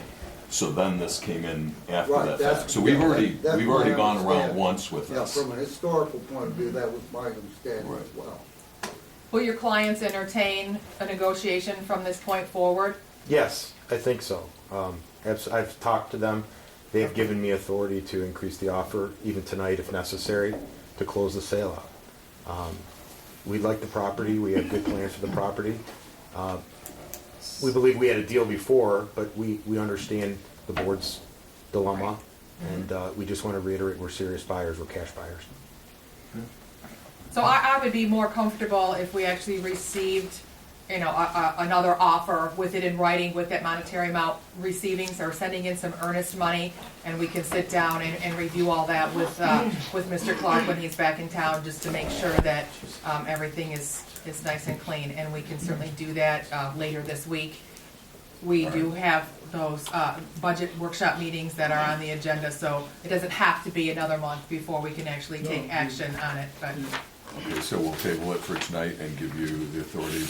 So then this came in after Right, that that's- fact. So we've yeah, already, that's we've my already gone around understanding. once with Yeah, this. from a historical point of view, that was my understanding Right. as well. will your clients entertain a negotiation from this point forward? Yes, I think so. I've talked to them. They've given me authority to increase the offer, even tonight if necessary, to close the sale out. We like the property. We have good plans for the property. We believe we had a deal before, but we understand the board's dilemma. And we just want to reiterate, we're serious buyers, we're cash buyers. So I would be more comfortable if we actually received, another offer with it in writing with that monetary amount receiving, or sending in some earnest money, and we can sit down and review all that with Mr. Clark when he's back in town, just to make sure that everything is nice and clean, and we can certainly do that later this week. We do have those budget workshop meetings that are on the agenda, so it doesn't have to be another month before we can actually take action on it, but. Okay, so we'll table it for tonight and give you the authority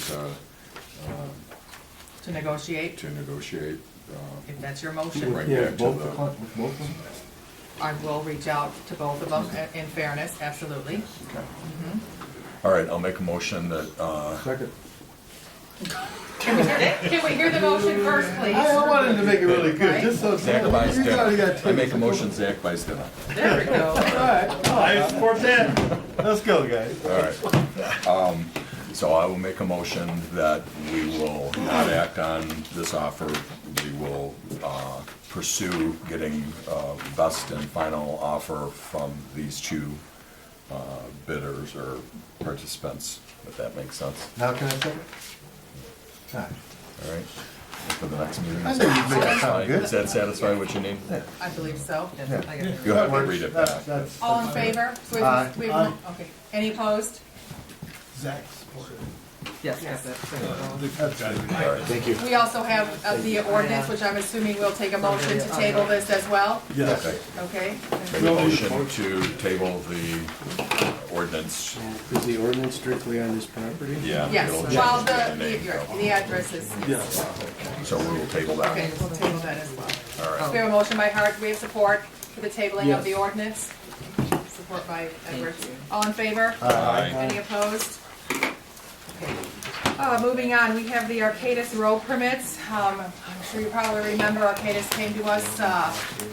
To negotiate, to negotiate. if that's your motion. Right Yeah, back to both the- with both of them? I will reach out to both of them in fairness, absolutely. Okay. All right, I'll make a motion that, Second. Can we hear the motion first, please? I wanted to make it really good, just so. Zach buys You already dinner. got I make a tickets. motion, Zach buys dinner. There we go. All right, I support that. let's go, guys. All right. So I will make a motion that we will not act on this offer. We will pursue getting best and final offer from these two bidders or participants, if that makes sense. Now can I second? All right. All right? for the next meeting? I Is think that you make that sound satisfy- good. Does that satisfy what you need? I believe so. Yes, Yeah. I got it. You'll have to read it back. All in favor? So we have- Aye. Okay. Any opposed? Zach supported. Yes, got that. All right. Thank you. We also have the ordinance, which I'm assuming we'll take a motion to table this as well. Yes. Okay. Okay? Make a motion to table the ordinance. Is the ordinance strictly on this property? Yeah. Yes, it'll well, change the name, so. the address is, Yes. So we will table that. okay, we'll table that as well. All right. We have a motion by Hart, we have support for the tabling of the Yes. ordinance. Support by Edwards. All in favor? Aye. Any opposed? Okay. Moving on, we have the Arcadis road permits. I'm sure you probably remember Arcadis came to us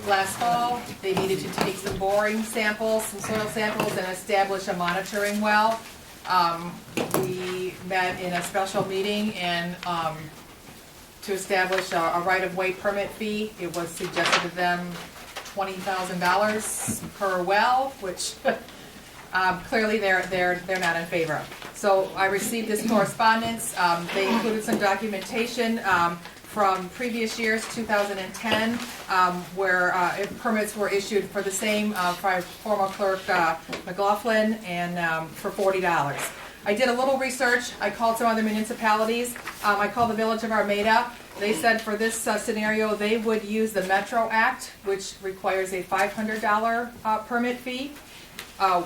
last fall. They needed to take some boring samples, some soil samples, and establish a monitoring well. We met in a special meeting and to establish a right-of-way permit fee. It was suggested to them $20,000 per well, which clearly they're not in favor of. So I received this correspondence. They included some documentation from previous years, 2010, where permits were issued for the same by former clerk McLaughlin and for $40. I did a little research. I called some other municipalities. I called the Village of Armada. They said for this scenario, they would use the Metro Act, which requires a $500 permit fee.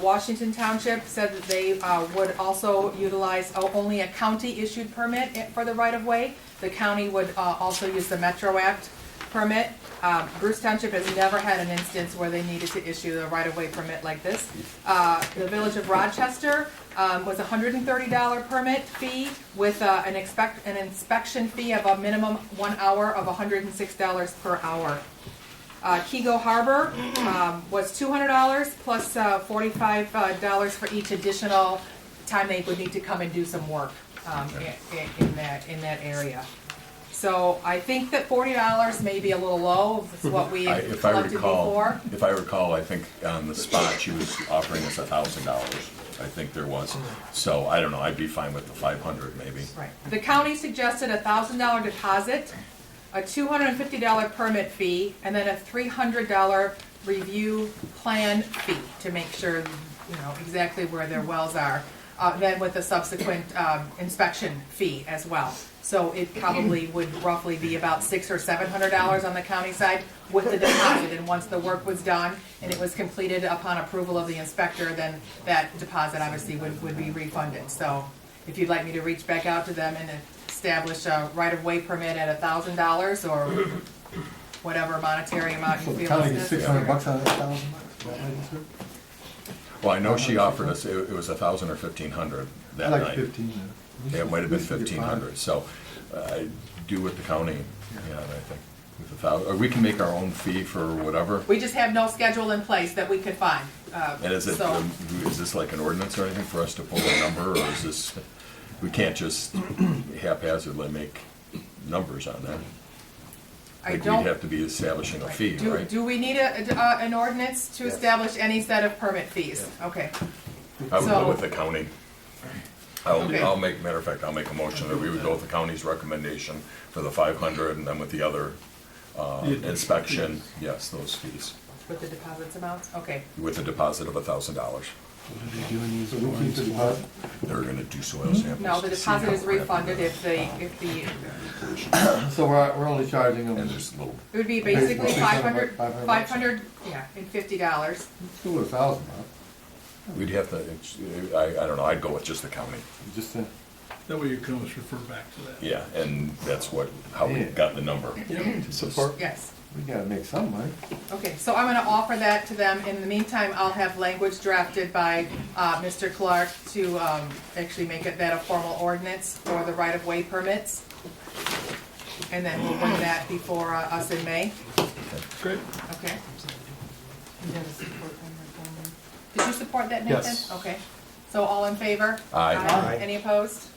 Washington Township said that they would also utilize only a county-issued permit for the right-of-way. The county would also use the Metro Act permit. Bruce Township has never had an instance where they needed to issue a right-of-way permit like this. The Village of Rochester was a $130 permit fee with an inspection fee of a minimum 1 hour of $106 per hour. Kego Harbor was $200 plus $45 for each additional time they would need to come and do some work in that area. So I think that $40 may be a little low. This is what we If I collected before. recall, I think on the spot, she was offering us $1,000. I think there was. So I don't know, I'd be fine with the 500 maybe. Right. The county suggested a $1,000 deposit, a $250 permit fee, and then a $300 review plan fee to make sure, you know, exactly where their wells are. Then with a subsequent inspection fee as well. So it probably would roughly be about $600 or $700 on the county side with the deposit. And once the work was done and it was completed upon approval of the inspector, then that deposit obviously would be refunded. So if you'd like me to reach back out to them and establish a right-of-way permit at $1,000 or whatever monetary amount you So the feel county is gets necessary. $600 on that $1,000? Well, I know she offered us, it was 1,000 or 1,500 I that like night. 15 then. Yeah, it might have been We should get 1,500, so do with the county, yeah, I think, with 1,000, or we can make our own fee for whatever. We just have no schedule in place that we could find. And is it, So- is this like an ordinance or anything for us to pull a number, or is this, we can't just haphazardly make numbers on that? I Like, don't. we'd have to be establishing a fee, right? Do we need an ordinance to establish any set of permit fees? Okay. I would so- go with the county. Okay. I'll make, matter of fact, I'll make a motion that we would go with the county's recommendation for the 500, and then with the other inspection, yes, those fees, With the deposits amounts? Okay. with a deposit of $1,000. What do they do in these So we keep ones? the deposit? They're gonna do soil samples. No, the to see deposit how is rapid refunded they- if the, So we're only charging them, And there's little, it would be basically Basically 500, 500 500, yeah, and $50. let's go with 1,000, huh? we'd have to, I don't know, I'd go with just the county. Just, That way you can always refer back to that. Yeah, and that's how we Yeah. got the number. support, Yes. we gotta make some money. Okay, so I'm gonna offer that to them. In the meantime, I'll have language drafted by Mr. Clark to actually make that a formal ordinance for the right-of-way permits. And then we'll bring that before us in May. Great. Okay. You gotta support them or something. Did you support that, Nathan? Yes. Okay. So all in favor? Aye. Any opposed?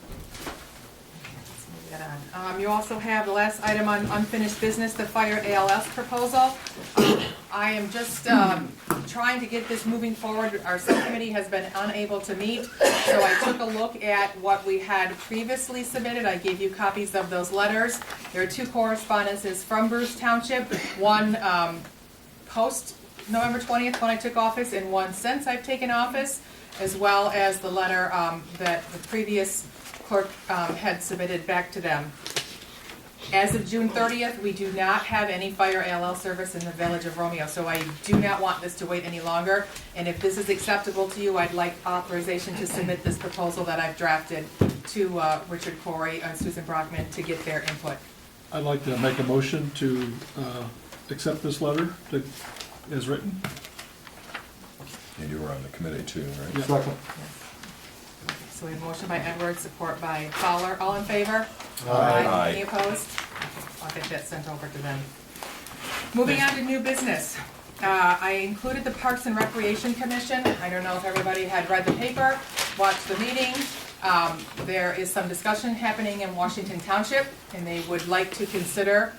Let's move that on. You also have the last item on unfinished business, the fire ALS proposal. I am just trying to get this moving forward. Our subcommittee has been unable to meet, so I took a look at what we had previously submitted. I gave you copies of those letters. There are 2 correspondences from Bruce Township, one post November 20th when I took office, and one since I've taken office, as well as the letter that the previous clerk had submitted back to them. As of June 30th, we do not have any fire ALL service in the village of Romeo, so I do not want this to wait any longer. And if this is acceptable to you, I'd like authorization to submit this proposal that I've drafted to Richard Corey and Susan Brockman to get their input. I'd like to make a motion to accept this letter as written. And you were on the committee too, right? Yeah. Second. So we have a motion by Edwards, support by Fowler. All in favor? Aye. Any opposed? I'll get that sent over to them. Moving on to new business. I included the Parks and Recreation Commission. I don't know if everybody had read the paper, watched the meeting. There is some discussion happening in Washington Township, and they would like to consider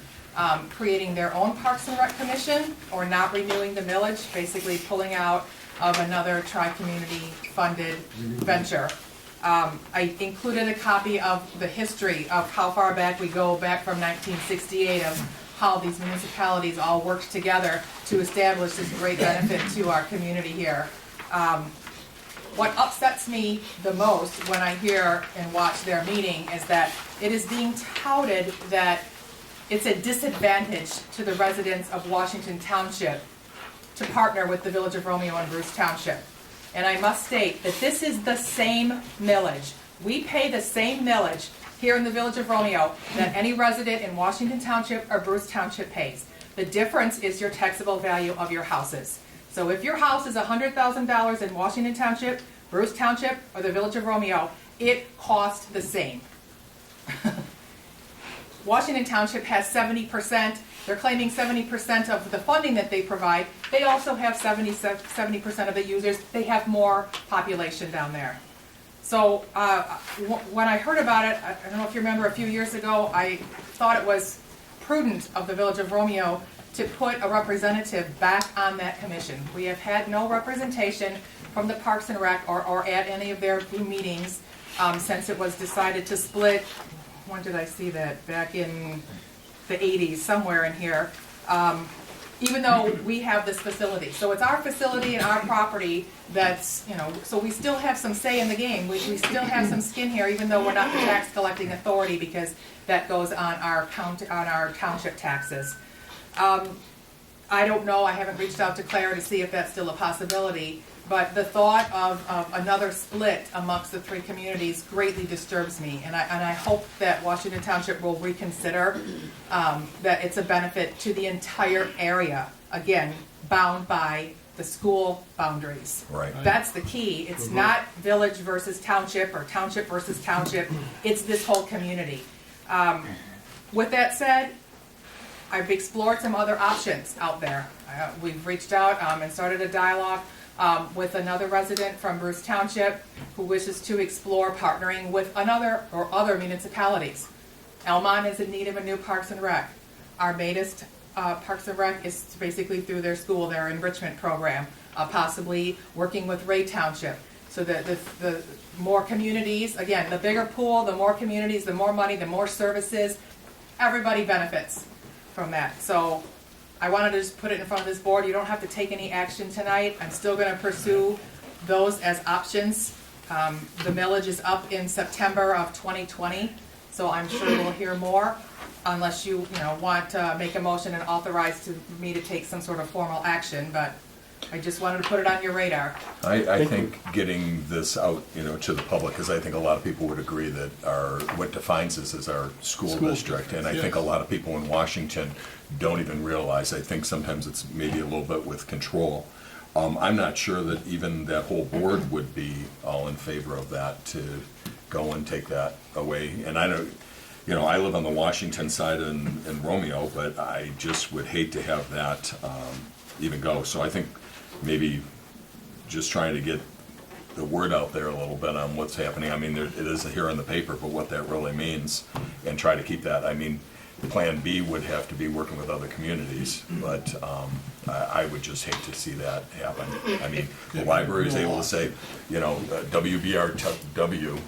creating their own Parks and Rec Commission or not renewing the millage, basically pulling out of another tri-community funded venture. I included a copy of the history of how far back we go, back from 1968, of how these municipalities all worked together to establish this great benefit to our community here. What upsets me the most when I hear and watch their meeting is that it is being touted that it's a disadvantage to the residents of Washington Township to partner with the Village of Romeo and Bruce Township. And I must state that this is the same millage. We pay the same millage here in the Village of Romeo that any resident in Washington Township or Bruce Township pays. The difference is your taxable value of your houses. So if your house is $100,000 in Washington Township, Bruce Township, or the Village of Romeo, it costs the same. Washington Township has 70%. They're claiming 70% of the funding that they provide. They also have 70% of the users. They have more population down there. So when I heard about it, I don't know if you remember a few years ago, I thought it was prudent of the Village of Romeo to put a representative back on that commission. We have had no representation from the Parks and Rec or at any of their meetings since it was decided to split. When did I see that? Back in the 80s, somewhere in here. Even though we have this facility. So it's our facility and our property that's, so we still have some say in the game. We still have some skin here, even though we're not the tax collecting authority, because that goes on our township taxes. I don't know, I haven't reached out to Claire to see if that's still a possibility, but the thought of another split amongst the 3 communities greatly disturbs me, and I hope that Washington Township will reconsider that it's a benefit to the entire area, again, bound by the school boundaries. Right. That's the key. It's not village versus township or township versus township. It's this whole community. With that said, I've explored some other options out there. We've reached out and started a dialogue with another resident from Bruce Township who wishes to explore partnering with another or other municipalities. Elmont is in need of a new Parks and Rec. Our latest Parks and Rec is basically through their school, their enrichment program, possibly working with Ray Township. So that the more communities, again, the bigger pool, the more communities, the more money, the more services, everybody benefits from that. So I wanted to just put it in front of this board. You don't have to take any action tonight. I'm still going to pursue those as options. The millage is up in September of 2020, so I'm sure we'll hear more unless you want to make a motion and authorize me to take some sort of formal action, but I just wanted to put it on your radar. I think getting this out, to the public, because I think a lot of people would agree that what defines us is our school district, and I think a lot of people in Washington don't even realize. I think sometimes it's maybe a little bit with control. I'm not sure that even that whole board would be all in favor of that, to go and take that away. And I don't, I live on the Washington side in Romeo, but I just would hate to have that even go. So I think maybe just trying to get the word out there a little bit on what's happening. I mean, it is here in the paper, but what that really means, and try to keep that. I mean, Plan B would have to be working with other communities, but I would just hate to see that happen. I mean, the library is able to say, you know, WBRW,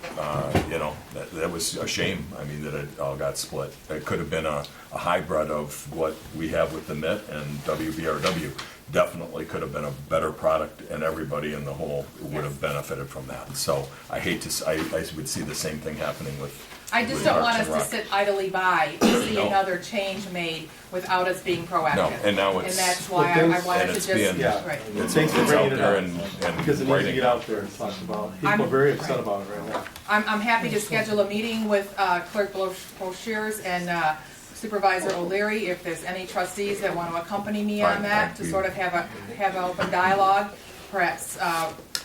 you know, that was a shame, I mean, that it all got split. It could have been a hybrid of what we have with the Mitt and WBRW. Definitely could have been a better product, and everybody in the whole would have benefited from that. So I hate to, I would see the same thing happening with. I just with don't want Parks us and to Rec. sit idly by to see No. another change made without us being proactive. No, and now And it's. that's why I wanted and to it's just, being- Yeah. right. It's Thanks for out bringing it there up. and Because it needs to writing. get out there and talked about. People I'm- are very upset right. about it right now. I'm happy to schedule a meeting with Clerk Boshiers and Supervisor O'Leary, if there's any trustees that want to accompany me on Right, that, right. to sort of have an open dialogue. Perhaps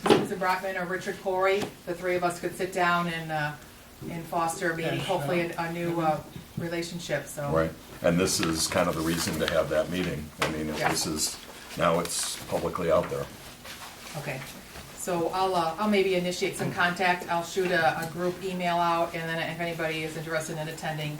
Susan Brockman or Richard Corey, the three of us could sit down and foster maybe hopefully a new relationship, so. Right, and this is kind of the reason to have that meeting. I mean, Yeah. this is, now it's publicly out there. Okay, so I'll maybe initiate some contact, I'll shoot a group email out, and then if anybody is interested in attending,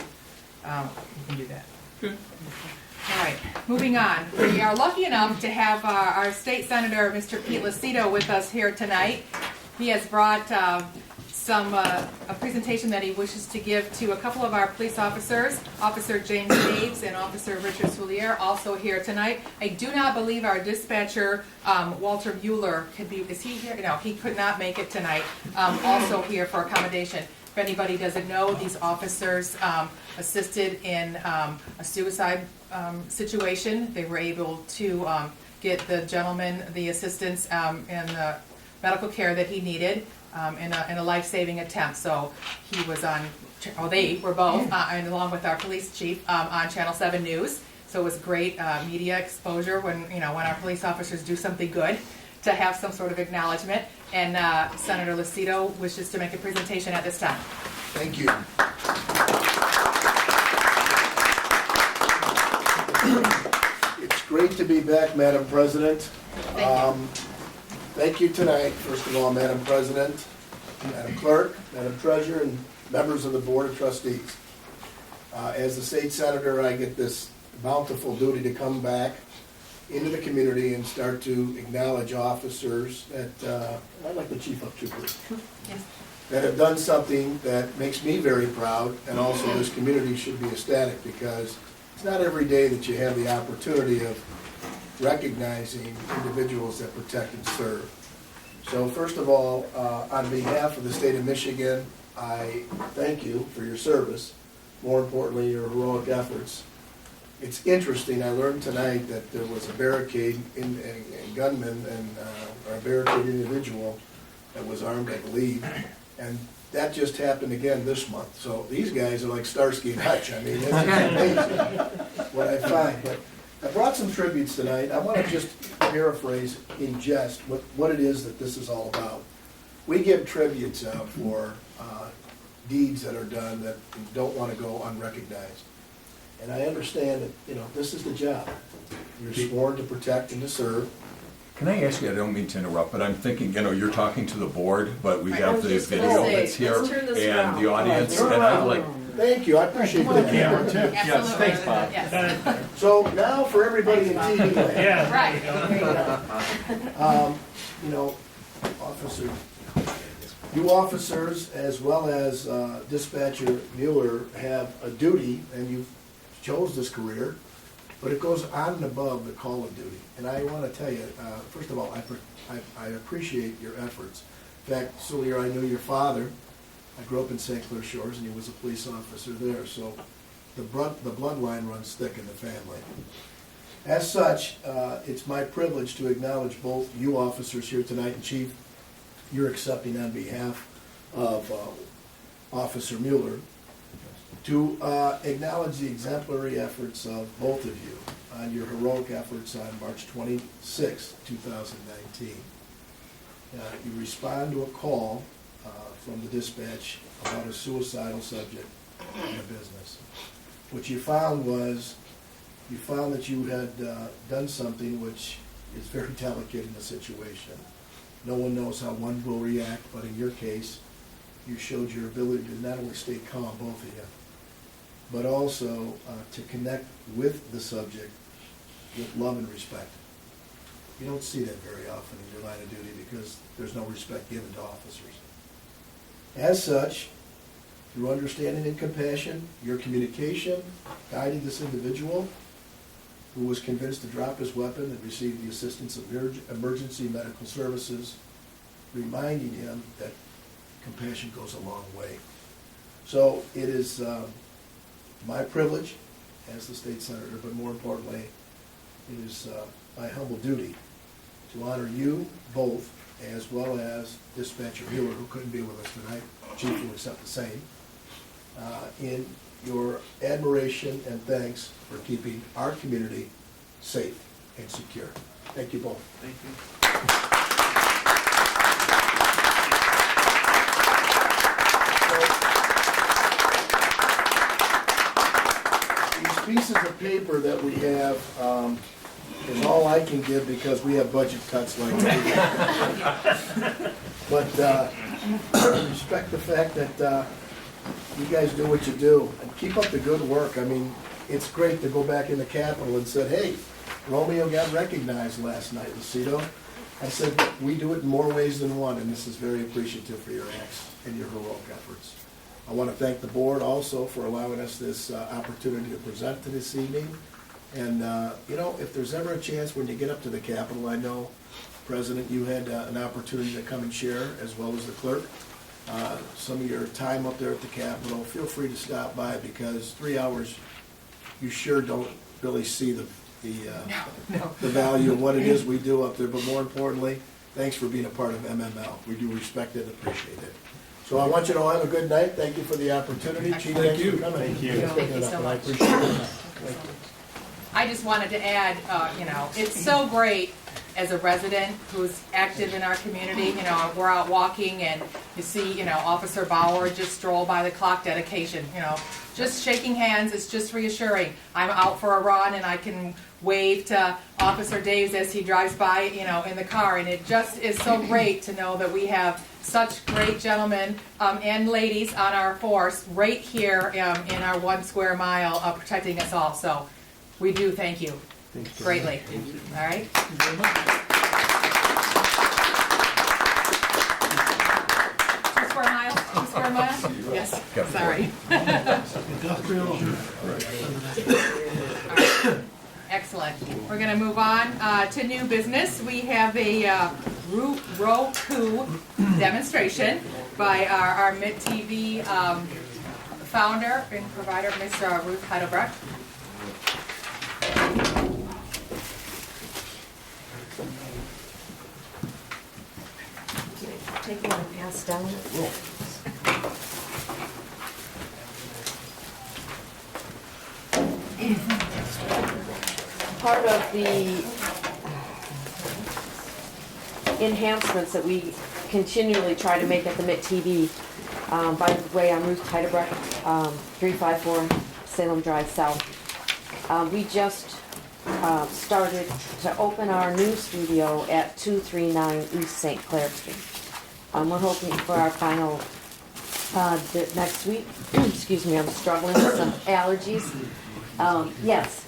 you can do that. All right, moving on, we are lucky enough to have our state senator, Mr. Pete Lucido, with us here tonight. He has brought a presentation that he wishes to give to a couple of our police officers, Officer James Daves and Officer Richard Soulier, also here tonight. I do not believe our dispatcher, Walter Mueller, is he here? No, he could not make it tonight, also here for accommodation. If anybody doesn't know, these officers assisted in a suicide situation. They were able to get the gentleman the assistance and the medical care that he needed in a life-saving attempt. So he was on, they were both, and along with our police chief, on Channel 7 News. So it was great media exposure when our police officers do something good, to have some sort of acknowledgement. And Senator Lucido wishes to make a presentation at this time. Thank you. It's great to be back, Madam President. Thank you tonight, first of all, Madam President, Madam Clerk, Madam Treasurer, and members of the Board of Trustees. As the state senator, I get this bountiful duty to come back into the community and start to acknowledge officers that, like the Chief of Troopers, that have done something that makes me very proud, and also this community should be ecstatic, because it's not every day that you have the opportunity of recognizing individuals that protect and serve. So first of all, on behalf of the state of Michigan, I thank you for your service, more importantly, your heroic efforts. It's interesting, I learned tonight that there was a barricade and gunman and a barricade individual that was armed, I believe, and that just happened again this month. So these guys are like Starsky and Hutch. I mean, it's amazing what I find. But I brought some tributes tonight. I want to just paraphrase in jest what it is that this is all about. We give tributes out for deeds that are done that don't want to go unrecognized. And I understand that, this is the job. You're sworn to protect and to serve. Can I ask you, I don't mean to interrupt, but I'm thinking, you're talking to the board, but we have the just gonna video say, that's here let's turn this and around. the audience, Turn and I'd around. like, Thank you, I appreciate that. Absolutely. Yes, thanks, Bob. Yes. So now for everybody in TV land. Right. Officer, you officers, as well as Dispatcher Mueller, have a duty, and you chose this career, but it goes on and above the call of duty. And I want to tell you, first of all, I appreciate your efforts. In fact, Soulier, I knew your father. I grew up in St. Clair Shores, and he was a police officer there, so the bloodline runs thick in the family. As such, it's my privilege to acknowledge both you officers here tonight, and Chief, you're accepting on behalf of Officer Mueller, to acknowledge the exemplary efforts of both of you on your heroic efforts on March 26, 2019. You respond to a call from the dispatch about a suicidal subject in a business. What you found was, you found that you had done something which is very delicate in the situation. No one knows how one will react, but in your case, you showed your ability to not only stay calm, both of you, but also to connect with the subject with love and respect. You don't see that very often in your line of duty because there's no respect given to officers. As such, through understanding and compassion, your communication guiding this individual who was convinced to drop his weapon and receive the assistance of emergency medical services, reminding him that compassion goes a long way. So it is my privilege as the state senator, but more importantly, it is my humble duty to honor you both, as well as Dispatcher Mueller, who couldn't be with us tonight. Chief will accept the same, in your admiration and thanks for keeping our community safe and secure. Thank you both. Thank you. These pieces of paper that we have is all I can give because we have budget cuts like that. But respect the fact that you guys do what you do and keep up the good work. I mean, it's great to go back in the Capitol and said, hey, Romeo got recognized last night, Lucido. I said, we do it in more ways than one, and this is very appreciative for your acts and your heroic efforts. I want to thank the board also for allowing us this opportunity to present to this evening. And, you know, if there's ever a chance when you get up to the Capitol, I know, President, you had an opportunity to come and share, as well as the clerk, some of your time up there at the Capitol. Feel free to stop by because 3 hours, you sure don't really see the value of what it is we do up there. But more importantly, thanks for being a part of MML. We do respect it and appreciate it. So I want you to all have a good night. Thank you for the opportunity. Chief, thanks for coming. Thank you. Thank you so I much. appreciate it. Thank you. I just wanted to add, it's so great as a resident who's active in our community. We're out walking and you see, Officer Bauer just stroll by the clock dedication, just shaking hands. It's just reassuring. I'm out for a run and I can wave to Officer Daves as he drives by, in the car. And it just is so great to know that we have such great gentlemen and ladies on our force right here in our 1 square mile protecting us all. So we do thank you greatly. All right. Thank you very much. 2 square miles? 2 square miles? Yes. Sorry. Industrial. Excellent. We're going to move on to new business. We have a Roku demonstration by our Mitt TV founder and provider, Ms. Ruth Heidelbrecht. Take one and pass down. Part of the enhancements that we continually try to make at the Mitt TV, by the way, I'm Ruth Heidelbrecht, 354 Salem Drive South. We just started to open our new studio at 239 East St. Clair Street. We're hoping for our final next week. Excuse me, I'm struggling with some allergies. Yes.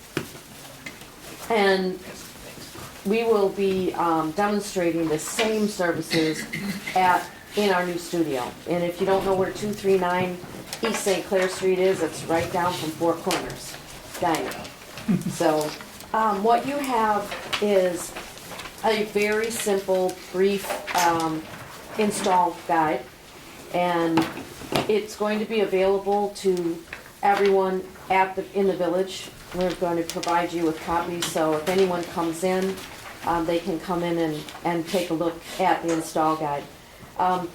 And we will be demonstrating the same services in our new studio. And if you don't know where 239 East St. Clair Street is, it's right down from Four Corners Diner. So what you have is a very simple, brief install guide, and it's going to be available to everyone in the village. We're going to provide you with copies, so if anyone comes in, they can come in and take a look at the install guide.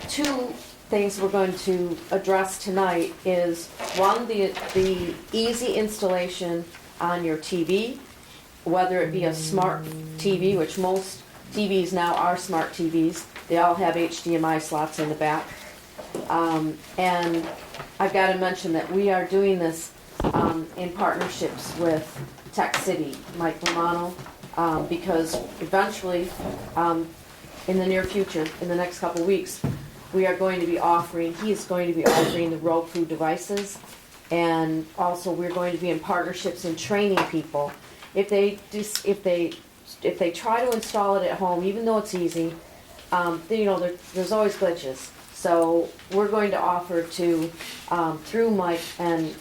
2 things we're going to address tonight is, one, the easy installation on your TV, whether it be a smart TV, which most TVs now are smart TVs. They all have HDMI slots in the back. And I've got to mention that we are doing this in partnerships with Tech City, Mike Romano, because eventually, in the near future, in the next couple weeks, he is going to be offering the Roku devices, And also, we're going to be in partnerships and training people. If they try to install it at home, even though it's easy, there's always glitches. So we're going to offer to, through Mike and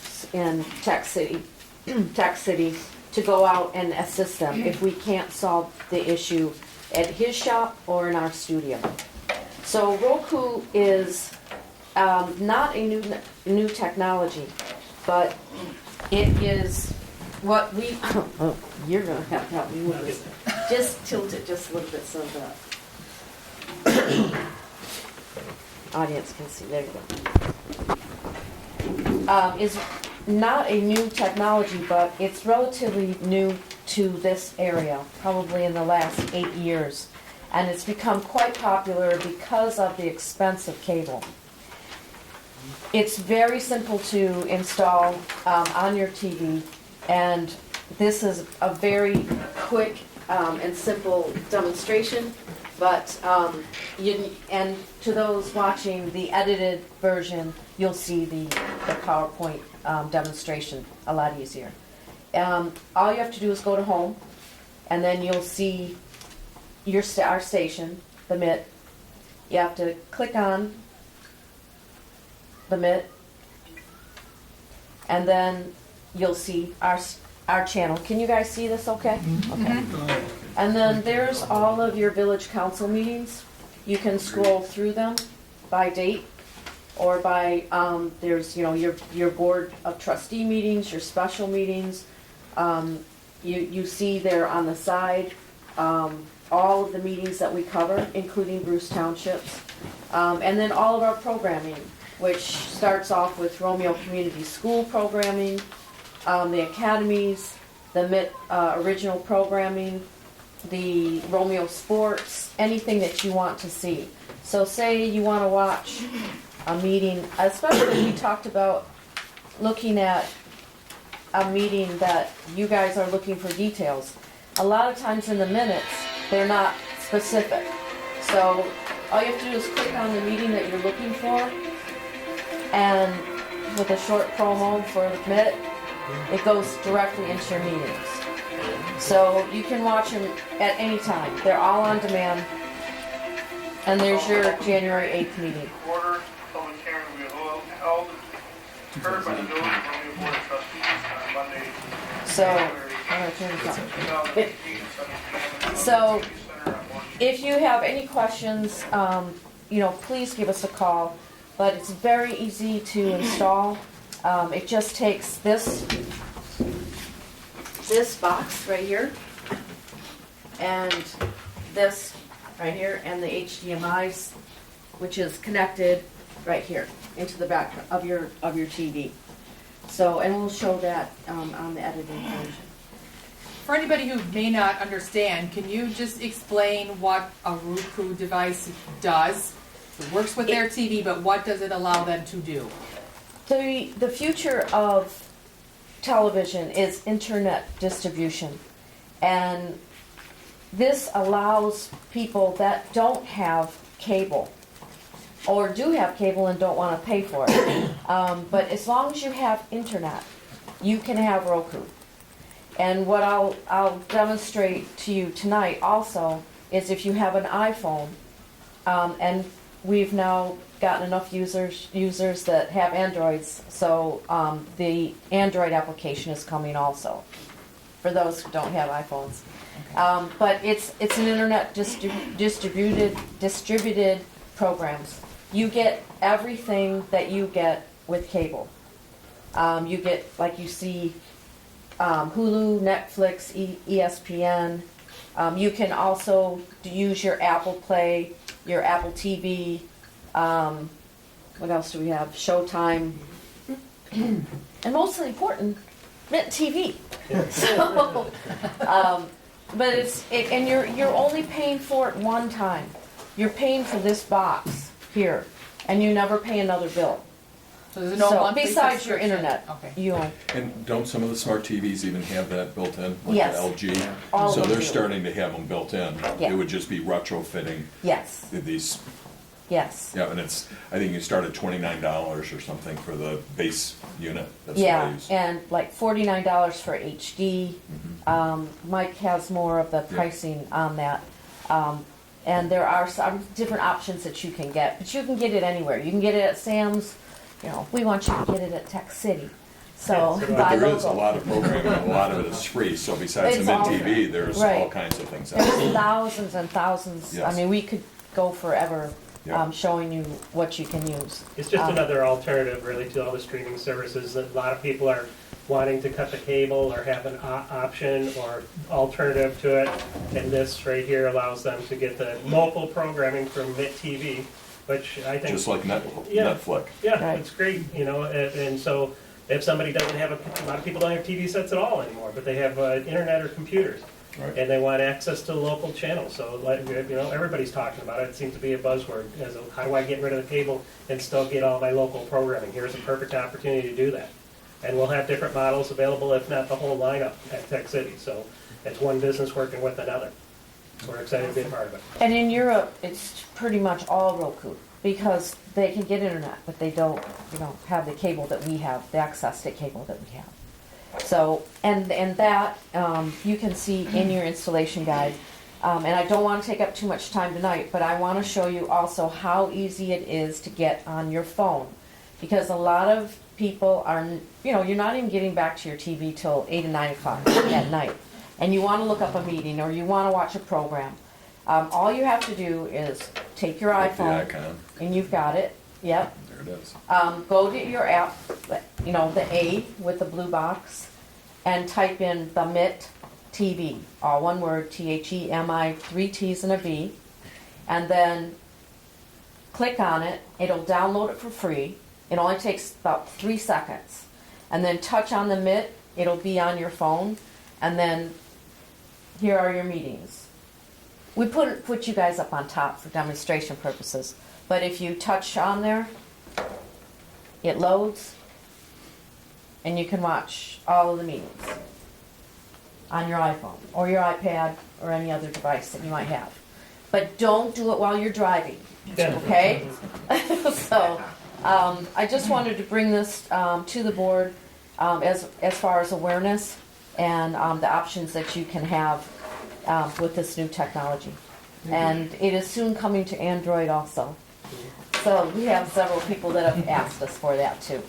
Tech City, to go out and assist them if we can't solve the issue at his shop or in our studio. So Roku is not a new technology, but it is what we. Oh, you're gonna have to help me with this. Just tilt it just a little bit so the audience can see. There you go. Is not a new technology, but it's relatively new to this area, probably in the last 8 years. And it's become quite popular because of the expense of cable. It's very simple to install on your TV, and this is a very quick and simple demonstration. But and to those watching the edited version, you'll see the PowerPoint demonstration a lot easier. All you have to do is go to home, and then you'll see our station, the Mitt. You have to click on the Mitt, and then you'll see our channel. Can you guys see this okay? Okay. And then there's all of your village council meetings. You can scroll through them by date or by, there's, your board of trustee meetings, your special meetings. You see there on the side all of the meetings that we cover, including Bruce Townships. And then all of our programming, which starts off with Romeo Community School programming, the academies, the Mitt original programming, the Romeo Sports, anything that you want to see. So say you want to watch a meeting, especially we talked about looking at a meeting that you guys are looking for details. A lot of times in the minutes, they're not specific. So all you have to do is click on the meeting that you're looking for, and with a short promo for the Mitt, it goes directly into your meetings. So you can watch them at any time. They're all on demand. And there's your January 8th meeting. Order, public hearing will be held, heard by the village Romeo Board of Trustees on Monday. So, I'm going to turn this on. So, if you have any questions, please give us a call. But it's very easy to install. It just takes this box right here, and this right here, and the HDMI's, which is connected right here into the back of your TV. So, and we'll show that on the editing version. For anybody who may not understand, can you just explain what a Roku device does? It works with their TV, but what does it allow them to do? The future of television is internet distribution, and this allows people that don't have cable or do have cable and don't want to pay for it. But as long as you have internet, you can have Roku. And what I'll demonstrate to you tonight also is if you have an iPhone, and we've now gotten enough users that have Androids, so the Android application is coming also for those who don't have iPhones. But it's an internet distributed programs. You get everything that you get with cable. You get, like you see, Hulu, Netflix, ESPN. You can also use your Apple Play, your Apple TV. What else do we have? Showtime. And mostly important, Mitt TV. So, but and you're only paying for it one time. You're paying for this box here, and you never pay another bill. So there's no monthly besides your subscription. internet, Okay. you own. And don't some of the smart TVs even have that built in? Like Yes. the LG? All of So them they're do. starting to have them built in. Yeah. It would just be retrofitting Yes. these yes. Yeah, and it's, I think you start at $29 or something for the base unit. That's what I Yeah, use. and like $49 for HD. Mike has more of the Yeah. pricing on that. And there are some different options that you can get, but you can get it anywhere. You can get it at Sam's, you know, we want you to get it at Tech City. So But buy there is a local. lot of programming, and a lot of it is free, so besides the It's Mint all TV, free. there's Right. all kinds of things out There's there. thousands and thousands. I Yes. mean, we could go forever Yeah. showing you what you can use. It's just Um, another alternative really to all the streaming services that a lot of people are wanting to cut the cable or have an option or alternative to it. And this right here allows them to get the local programming from Mitt TV, which I think. Just like Yeah. Netflix. Yeah, Right. it's great, you know, and so if somebody doesn't have, a lot of people don't have TV sets at all anymore, but they have internet or computers. Right. And they want access to the local channels, so like, you know, everybody's talking about it. It seems to be a buzzword. As how do I get rid of the cable and still get all my local programming? Here's a perfect opportunity to do that. And we'll have different models available, if not the whole lineup at Tech City. So it's one business working with another. We're excited to be a part of it. And in Europe, it's pretty much all Roku because they can get internet, but they don't, you know, have the cable that we have, the access to cable that we have. So, and that you can see in your installation guide. And I don't want to take up too much time tonight, but I want to show you also how easy it is to get on your phone. Because a lot of people are, you know, you're not even getting back to your TV till 8 and 9 o'clock at night. And you want to look up a meeting or you want to watch a program. All you have to do is take your Click the iPhone, icon. and you've got it. Yep. There it is. Go to your app, you know, the A with the blue box, and type in the Mitt TV, all one word, THEMI, 3 T's and a V, and then click on it. It'll download it for free. It only takes about 3 seconds. And then touch on the Mitt, it'll be on your phone, and then here are your meetings. We put you guys up on top for demonstration purposes, but if you touch on there, it loads, and you can watch all of the meetings on your iPhone or your iPad or any other device that you might have. But don't do it while you're driving, okay? So I just wanted to bring this to the board as far as awareness and the options that you can have with this new technology. And it is soon coming to Android also. So we have several people that have asked us for that too.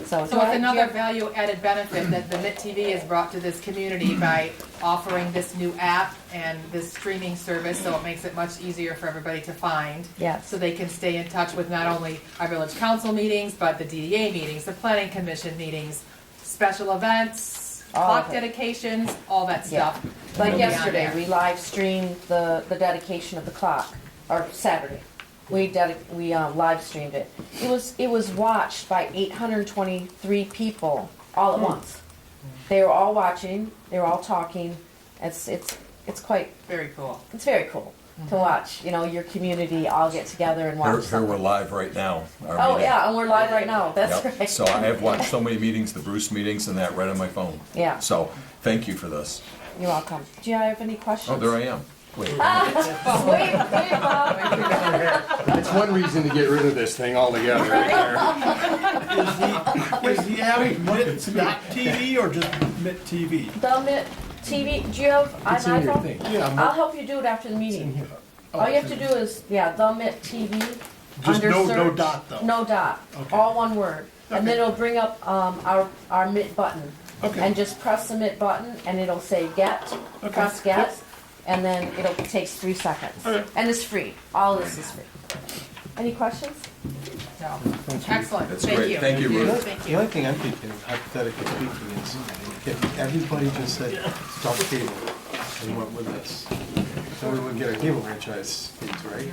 So it's another value-added benefit that the Mitt TV has brought to this community by offering this new app and this streaming service, so it makes it much easier for everybody to find. Yes. So they can stay in touch with not only our village council meetings, but the DDA meetings, the planning commission meetings, special events, clock dedications, all that stuff. Like will be on yesterday, there. we live streamed the dedication of the clock, or Saturday. We live streamed it. It was watched by 823 people all at once. They were all watching. They were all talking. It's quite very cool. It's very cool to watch. You know, your community all get together and watch. Here something. we're live right now. our Oh meeting. yeah, and we're live right now. That's Yep. right. So I have watched so many meetings, the Bruce meetings and that right on my phone. Yeah. So thank you for this. You're welcome. Do you have any questions? Oh, there I am. Wait. Wait, Bob. That's one reason to get rid of this thing altogether, right there. Is the app Mitt.tv or just Mitt TV? The Mitt TV. Do you have an It's in your iPhone? thing. Yeah, I'll help you do it after the meeting. All you have to do is the Mitt TV. Just under no search. dot, though. No dot. Okay. All one word. And then it'll bring up our Mitt button. Okay. And just press the Mitt button, and it'll say get. Okay. Press get, and then it takes 3 seconds. Okay. And it's free. All of this is free. Any questions? No. Excellent. That's Thank great. you. Thank you, Ruth. Thank The you. only thing I'm thinking, hypothetically speaking, is if everybody just said, stop cable, and went with this, then we wouldn't get our cable franchise fees, right?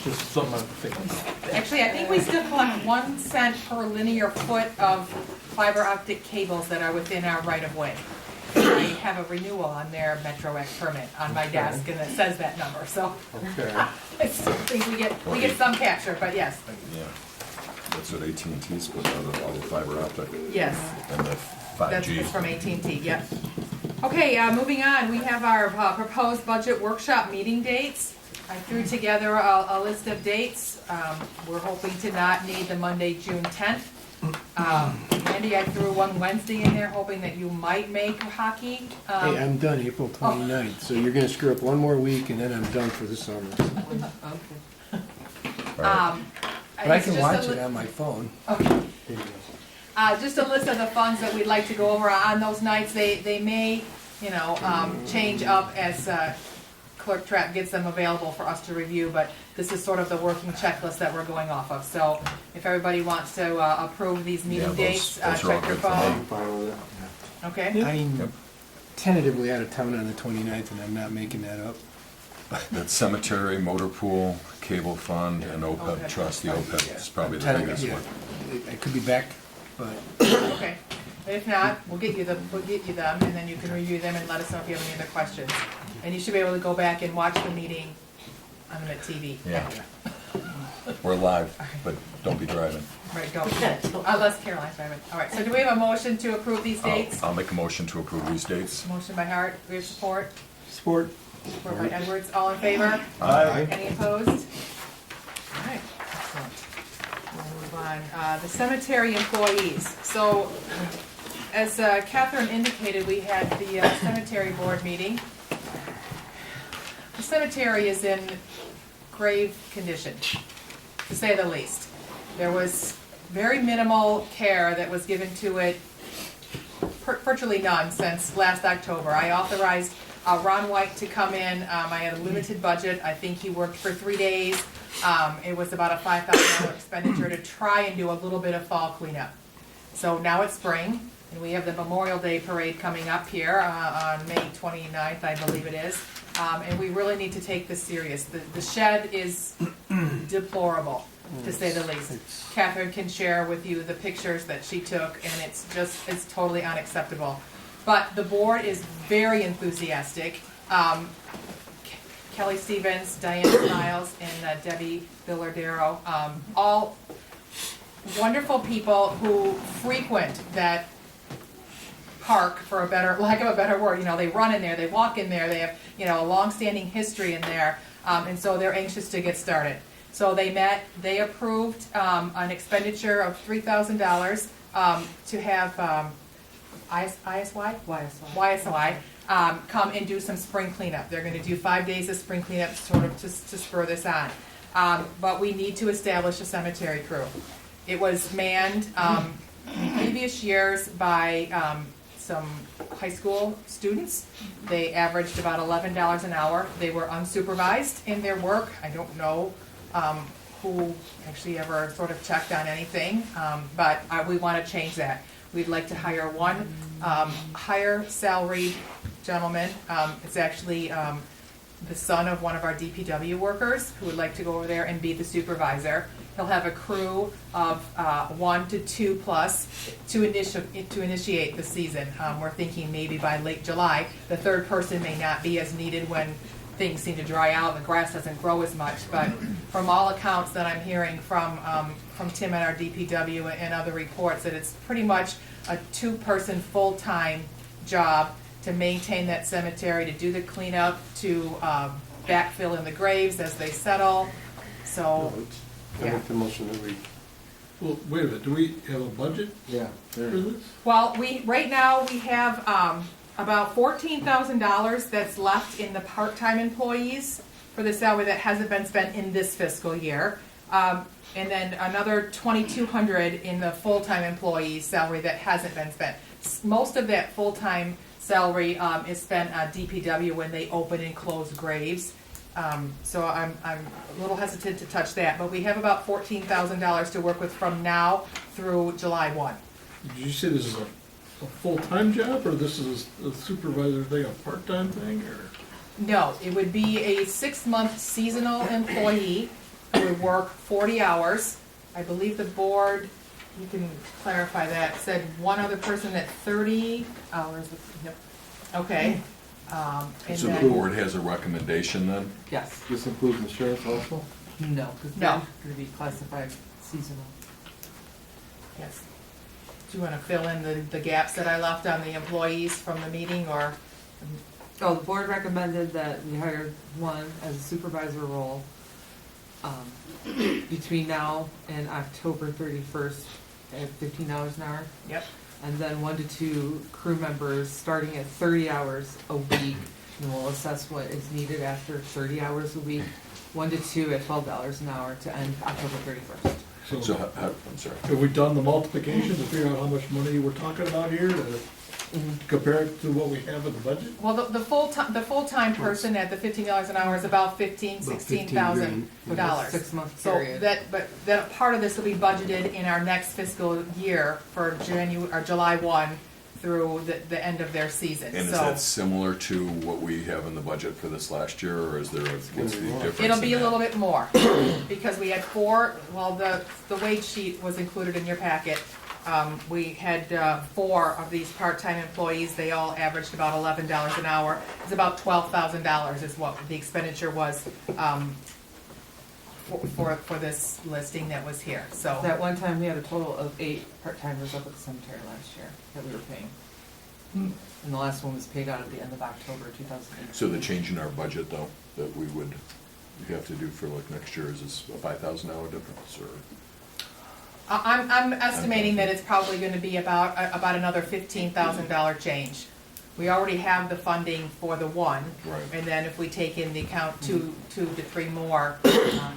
Just something I'm thinking. Actually, I think we still collect 1 cent per linear foot of fiber optic cables that are within our right of way. I have a renewal on their Metro X permit on my desk, and it says that number. So Okay. I still think we get some capture, but yes, Yeah. That's what AT&T's put out of all the fiber optic yes. and the That's 5G. it's from AT&T. Yep. Okay, moving on. We have our proposed budget workshop meeting dates. I threw together a list of dates. We're hoping to not need the Monday, June 10th. Randy, I threw one Wednesday in there, hoping that you might make hockey. Hey, I'm done April 29th, so you're gonna screw up one more week and then I'm done for the summer. Okay. But I it's can just watch a it on my phone. Okay. There you go. Just a list of the funds that we'd like to go over on those nights. They may, change up as Clerk Trapp gets them available for us to review, but this is sort of the working checklist that we're going off of. So if everybody wants to approve these meeting Yeah, dates, those are all check your good for me. phone. Fine with it. Okay? I'm tentatively out of town on the 29th and I'm not making that up. That cemetery, motor pool, cable fund, and OPEB trust, the OPEB is probably the biggest Yeah, one. I could be back, but Okay. If not, we'll get you them, and then you can review them and let us know if you have any other questions. And you should be able to go back and watch the meeting on the Mitt TV. Yeah. We're live, but don't be driving. Right, go. Unless Caroline's driving. All right, so do we have a motion to approve these dates? I'll make a motion to approve these dates. Motion by Hart, we have support. sport. Support by Edwards, all in favor? Aye. Any opposed? All right, excellent. We'll move on. The cemetery employees. So, as Catherine indicated, we had the cemetery board meeting. The cemetery is in grave condition, to say the least. There was very minimal care that was given to it, virtually none, since last October. I authorized Ron White to come in. I had a limited budget. I think he worked for 3 days. It was about a $5,000 expenditure to try and do a little bit of fall cleanup. So now it's spring, and we have the Memorial Day Parade coming up here on May 29th, I believe it is. And we really need to take this serious. The shed is deplorable, to say the least. Catherine can share with you the pictures that she took, and it's totally unacceptable. But the board is very enthusiastic. Kelly Stevens, Diane Stiles, and Debbie Villardero, all wonderful people who frequent that park, for lack of a better word. They run in there, they walk in there, they have, a long-standing history in there, and so they're anxious to get started. So they met, they approved an expenditure of $3,000 to have YSY come and do some spring cleanup. They're going to do 5 days of spring cleanup, sort of to spur this on. But we need to establish a cemetery crew. It was manned in previous years by some high school students. They averaged about $11 an hour. They were unsupervised in their work. I don't know who actually ever sort of checked on anything, but we want to change that. We'd like to hire one higher salaried gentleman. It's actually the son of one of our DPW workers who would like to go over there and be the supervisor. He'll have a crew of 1 to 2 plus to initiate the season. We're thinking maybe by late July. The third person may not be as needed when things seem to dry out and the grass doesn't grow as much. But from all accounts that I'm hearing from Tim at our DPW and other reports, that it's pretty much a 2-person full-time job to maintain that cemetery, to do the cleanup, to backfill in the graves as they settle. So, I make the motion that we. Well, wait a minute, do we have a budget Yeah. for this? well, right now we have about $14,000 that's left in the part-time employees for the salary that hasn't been spent in this fiscal year. And then another $2,200 in the full-time employee's salary that hasn't been spent. Most of that full-time salary is spent on DPW when they open and close graves. So I'm a little hesitant to touch that, but we have about $14,000 to work with from now through July 1. Did you say this is a full-time job, or this is a supervisor thing, a part-time thing, or? No, it would be a 6-month seasonal employee who would work 40 hours. I believe the board, you can clarify that, said one other person at 30 hours. Yep. Okay. And So the then- board has a recommendation then? Yes. This includes insurance also? No, because No. they're going to be classified seasonal. Yes. Do you want to fill in the gaps that I left on the employees from the meeting, or Oh, the board recommended that we hire one as a supervisor role between now and October 31st at $15 an hour. Yep. And then 1 to 2 crew members starting at 30 hours a week. And we'll assess what is needed after 30 hours a week. 1 to 2 at $12 an hour to end October 31st. So, I'm sorry. Have we done the multiplication to figure out how much money we're talking about here to compare it to what we have in the budget? Well, the full-time person at the $15 an hour is about $16,000. 6 month So period. but that part of this will be budgeted in our next fiscal year for July 1 through the end of their season. And is So that similar to what we have in the budget for this last year, or is there what's the difference? it'll be in a that? little bit more, because we had the wage sheet was included in your packet. We had 4 of these part-time employees. They all averaged about $11 an hour. It's about $12,000 is what the expenditure was for this listing that was here. So That one time, we had a total of 8 part-timers up at the cemetery last year that we were paying. And the last one was paid out at the end of October 2018. So the change in our budget, though, that we would have to do for like next year, is this a $5,000 difference, or? I'm estimating that it's probably going to be about another $15,000 change. We already have the funding for the one, Right. and then if we take in the account two to 3 more,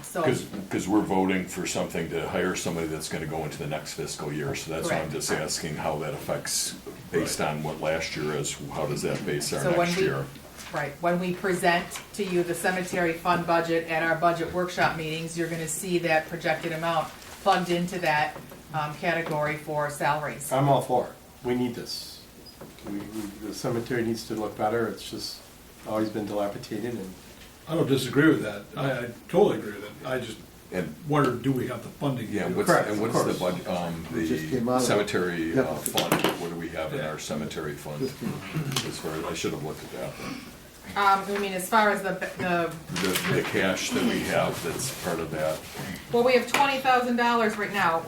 so. Because we're voting for something to hire somebody that's gonna go into the next fiscal year, so that's why I'm Correct. just asking how that affects, based on what last year is, how does that base our So when next we- year? Right, when we present to you the cemetery fund budget at our budget workshop meetings, you're gonna see that projected amount plugged into that category for salaries. I'm all for it. We need this. The cemetery needs to look better. It's just always been dilapidated, and I don't disagree with that. I totally agree with it. I just And, wondered, do we have the funding? yeah, to do it? Correct, and of what's the course. budget, Just came out the of- cemetery Yeah. fund, what do we have in our cemetery fund? Just came- As far, I should have looked at that. I mean, as far as the The cash that we have that's part of that. well, we have $20,000 right now.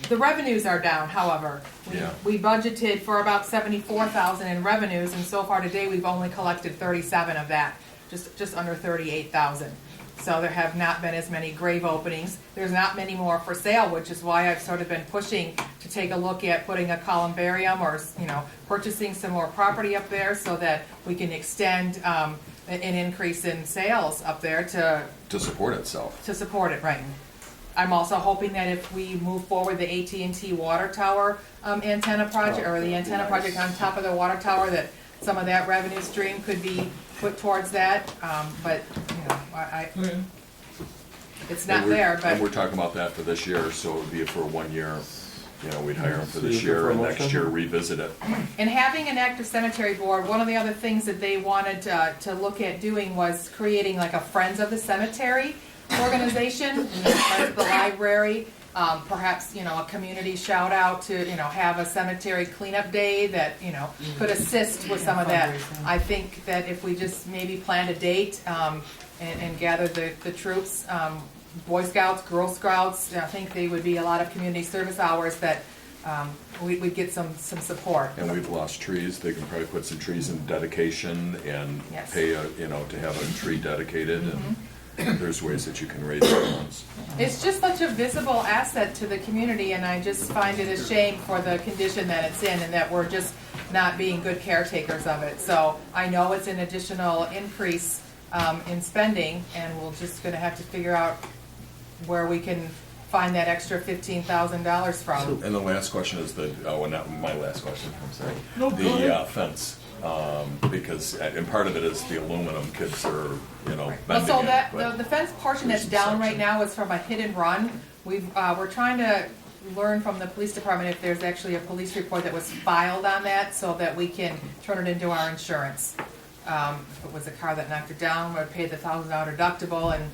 The revenues are down, however. Yeah. We budgeted for about 74,000 in revenues, and so far today, we've only collected 37 of that, just under 38,000. So there have not been as many grave openings. There's not many more for sale, which is why I've sort of been pushing to take a look at putting a columbarium or, purchasing some more property up there so that we can extend an increase in sales up there To support itself. to support it, right. I'm also hoping that if we move forward the AT&T water tower antenna project, or the antenna project on top of the water tower, that some of that revenue stream could be put towards that, but, it's not And we're- there, And we're but, talking about that for this year, so it would be for 1 year, we'd hire them for So this you're year, and for a next motion? year revisit it. and having an active cemetery board, one of the other things that they wanted to look at doing was creating like a Friends of the Cemetery organization, Friends of the Library, perhaps, a community shout out to, have a cemetery cleanup day that, could assist with some of that. I think that if we just maybe planned a date, and gathered the troops, Boy Scouts, Girl Scouts, I think they would be a lot of community service hours that, we'd get some support. And we've lost trees, they can probably put some trees in dedication and Yes. pay, to have a tree dedicated, and there's ways that you can raise funds. It's just such a visible asset to the community, and I just find it a shame for the condition that it's in, and that we're just not being good caretakers of it. So I know it's an additional increase in spending, and we're just gonna have to figure out where we can find that extra $15,000 from. And the last question is not my last question, I'm sorry. No, go ahead. Fence, because, and part of it is the aluminum kids are, Well, bending so it, that, but- the fence portion that's down right now is from a hit and run. We're trying to learn from the police department if there's actually a police report that was filed on that, so that we can turn it into our insurance. If it was a car that knocked it down, we'd pay the $1,000 deductible and,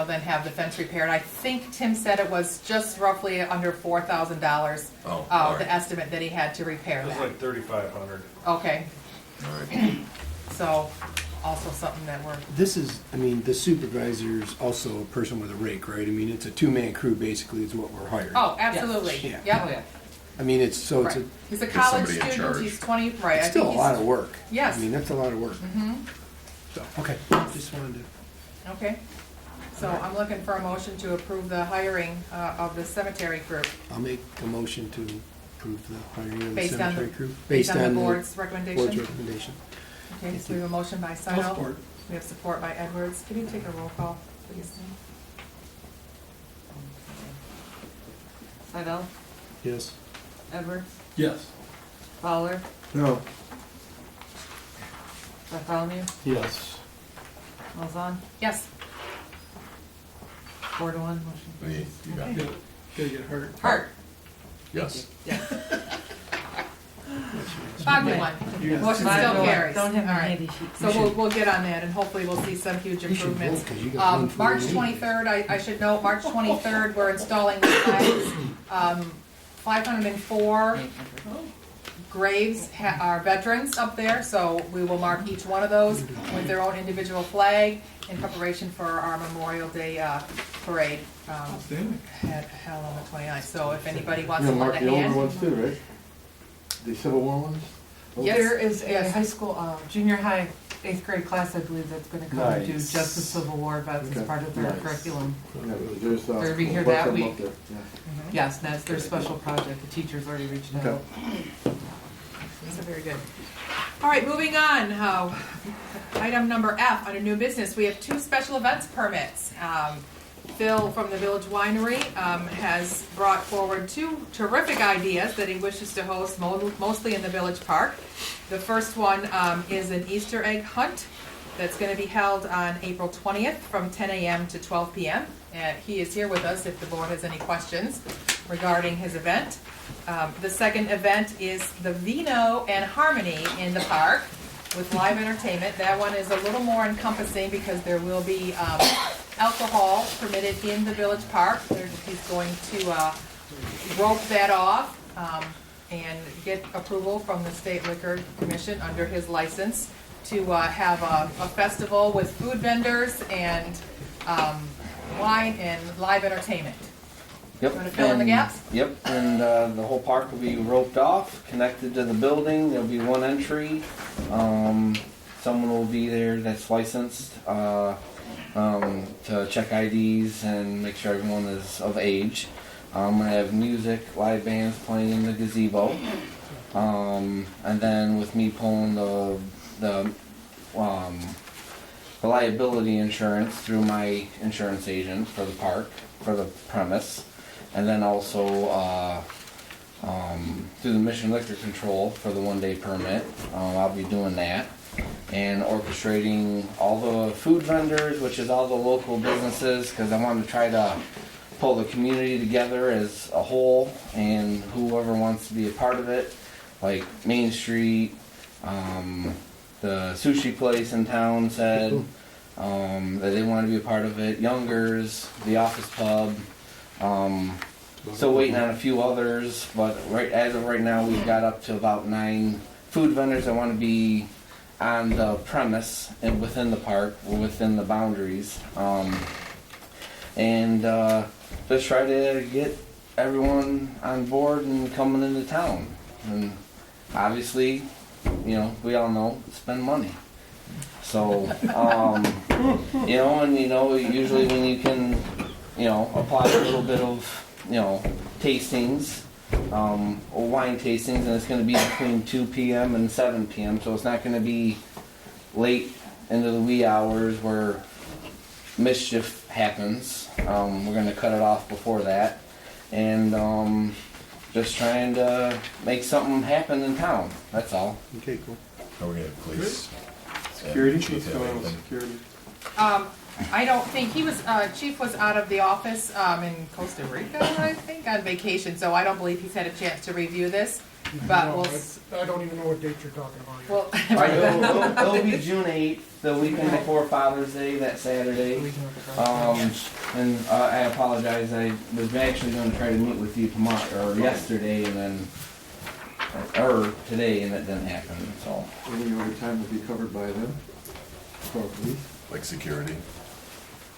then have the fence repaired. I think Tim said it was just roughly under $4,000, Oh, all right. the estimate that he had to repair It was that. like 3,500. Okay, All right. so also something that we're, This is, the supervisor's also a person with a rake, right? It's a two-man crew basically is what we're hiring. oh, absolutely, Yeah. yep. Oh, yeah. I mean, it's, so it's Right. a, He's a college somebody in student, charge. he's 20, right. I it's still think a lot of work. Yes. I mean, that's a lot of work. Mm-hmm, So, okay, just wanted to. okay. So I'm looking for a motion to approve the hiring of the cemetery group I'll make a motion to approve the hiring of the based on cemetery the, crew. based on the board's board's recommendation. recommendation. Okay, so we have a motion by I'll Sino. support. We have support by Edwards. Can you take a roll call, please? Seidel, Yes. Edwards, Yes. Fowler, No, Bartholomew, Yes. Malzahn, Yes. 4-1, motion Lee, carries. you got Okay. it. Gotta get hurt. Hart. Yes. Five to one. Motion still carries. Don't have All a right. handy sheet. So we'll get on that, and hopefully we'll see some huge You should improvements. vote, 'cause you got one for March me. 23rd, I should note, March 23rd, we're installing the flags. 504 graves are veterans up there, so we will mark each one of those with their own individual flag in preparation for our Memorial Day parade Outstanding. held on the 29th. So if anybody wants you to know, lend mark a the older hand. ones too, right? The Civil War ones? Yes, There is a yes. high school, junior high, 8th grade class, I believe, that's gonna come to Nice. just the Civil War vets as Okay. part of their Nice. curriculum. Yeah, there's, They're gonna be here what's that them week. up there? Yeah. Yes, that's their special project, the teachers already reached out. Okay. So very good. All right, moving on. Item number F, under new business, we have 2 special events permits. Phil from the Village Winery has brought forward 2 terrific ideas that he wishes to host, mostly in the Village Park. The first one is an Easter egg hunt that's going to be held on April 20th from 10 a.m. to 12 p.m. He is here with us if the board has any questions regarding his event. The second event is the Vino and Harmony in the park with live entertainment. That one is a little more encompassing because there will be alcohol permitted in the Village Park. He's going to rope that off and get approval from the State Liquor Commission under his license to have a festival with food vendors and wine and live entertainment. Yep. Want to fill in the and- gaps? Yep, and the whole park will be roped off, connected to the building. There'll be one entry. Someone will be there that's licensed to check IDs and make sure everyone is of age. I have music, live bands playing in the gazebo, and then with me pulling the liability insurance through my insurance agent for the park, for the premise, and then also through the Mission Liquor Control for the one-day permit. I'll be doing that and orchestrating all the food vendors, which is all the local businesses, because I want to try to pull the community together as a whole, and whoever wants to be a part of it, like Main Street, the sushi place in town said that they want to be a part of it, Youngers, the Office Pub, still waiting on a few others, but as of right now we've got up to about 9 food vendors that want to be on the premise and within the park, or within the boundaries, and just try to get everyone on board and coming into town. And obviously, you know, we all know, spend money. So, you know, and you know, usually when you can, you know, apply a little bit of, you know, tastings, or wine tastings, and it's going to be between 2 p.m. and 7 p.m., so it's not going to be late into the wee hours where mischief happens. We're going to cut it off before that, and just trying to make something happen in town. That's all. Okay, cool. How are we gonna police? Security? Chief, What's have going on with anything? security? I don't think, Chief was out of the office in Costa Rica, I think, on vacation, so I don't believe he's had a chance to review this, but No, we'll, I don't even know what date you're talking about yet. well, It'll be June 8th, the weekend before Father's Day, that Saturday. And I apologize, I was actually going to try to meet with you tomorrow, or yesterday, and then, or today, and it didn't happen, so. Any overtime will be covered by them? For police? Like security?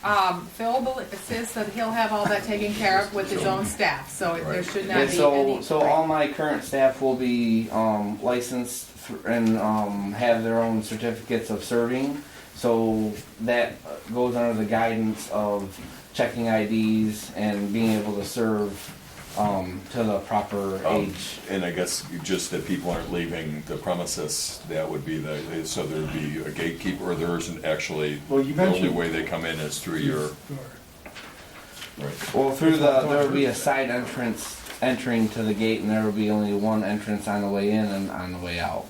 Phil says that he'll have all that taken care of with his own staff, so there should not Yeah, be any. so all my current staff will be licensed and have their own certificates of serving. So that goes under the guidance of checking IDs and being able to serve to the proper age. And I guess just that people aren't leaving the premises, that would be so there'd be a gatekeeper, or there isn't actually, Well, you the only mentioned- way they come in is through your, right. Well, there will be a side entrance entering to the gate, and there will be only one entrance on the way in and on the way out.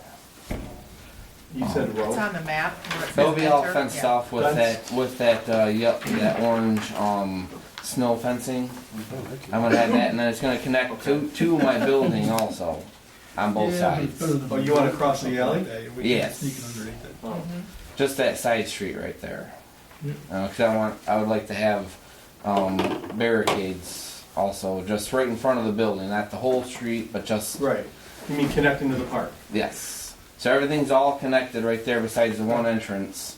You said It's road? on the map. where it says They'll be all enter. fenced Yeah. off with that orange snow fencing. I'm gonna have that, and then it's gonna connect to my building also, on both sides. Oh, you wanna cross the alley? Yes. Oh. Just that side street right there. 'Cause I would like to have barricades also, just right in front of the building, not the whole street, but just. Right. You mean connecting to the park? Yes. So everything's all connected right there besides the one entrance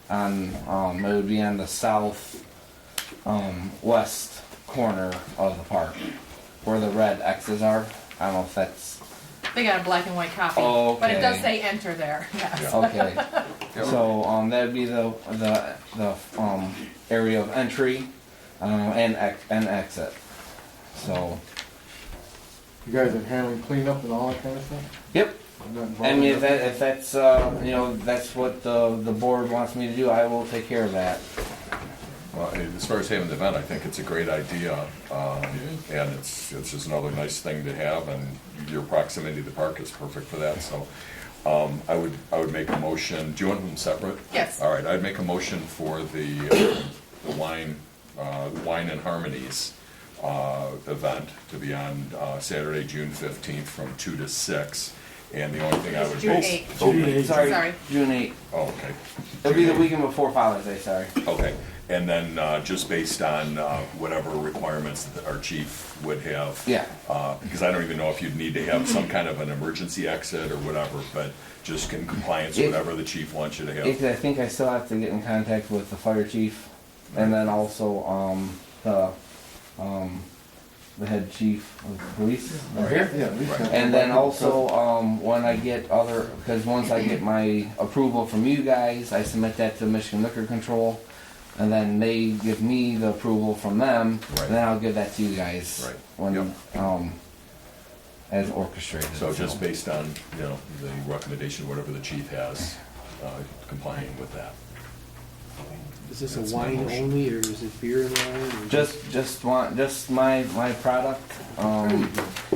on, it would be on the south, west corner of the park, where the red X's are. I don't know if that's, They got a black and white copy, Oh, but it does okay. say enter there, yes. okay. So, that'd be the area of entry, and exit. So, You guys are handling cleanup and all that kind of stuff? yep. I mean, if that's, that's what the board wants me to do, I will take care of that. Well, as far as having the event, I think it's a great idea, and it's just another nice thing to have, and your proximity to the park is perfect for that, so I would make a motion. Do you want them separate? Yes. All right, I'd make a motion for the Wine and Harmonies event to be on Saturday, June 15th from 2 to 6. And the only thing I would June base. 8th. June 8th. Sorry. June 8th. Oh, okay. It'll be the weekend before Father's Day, sorry. Okay, and then just based on whatever requirements that our chief would have. Yeah. Because I don't even know if you'd need to have some kind of an emergency exit or whatever, but just in compliance, whatever the chief wants you to have. I think I still have to get in contact with the fire chief, and then also the head chief of police right here. Yeah, And then also when I get because once I get my approval from you guys, I submit that to Michigan Liquor Control, and then they give me the approval from them, Right. and then I'll give that to you guys Right. when as orchestrated. So just based on, the recommendation, whatever the chief has, complying with that. Is this That's a my wine motion. only, or is it beer and wine? or Just my product,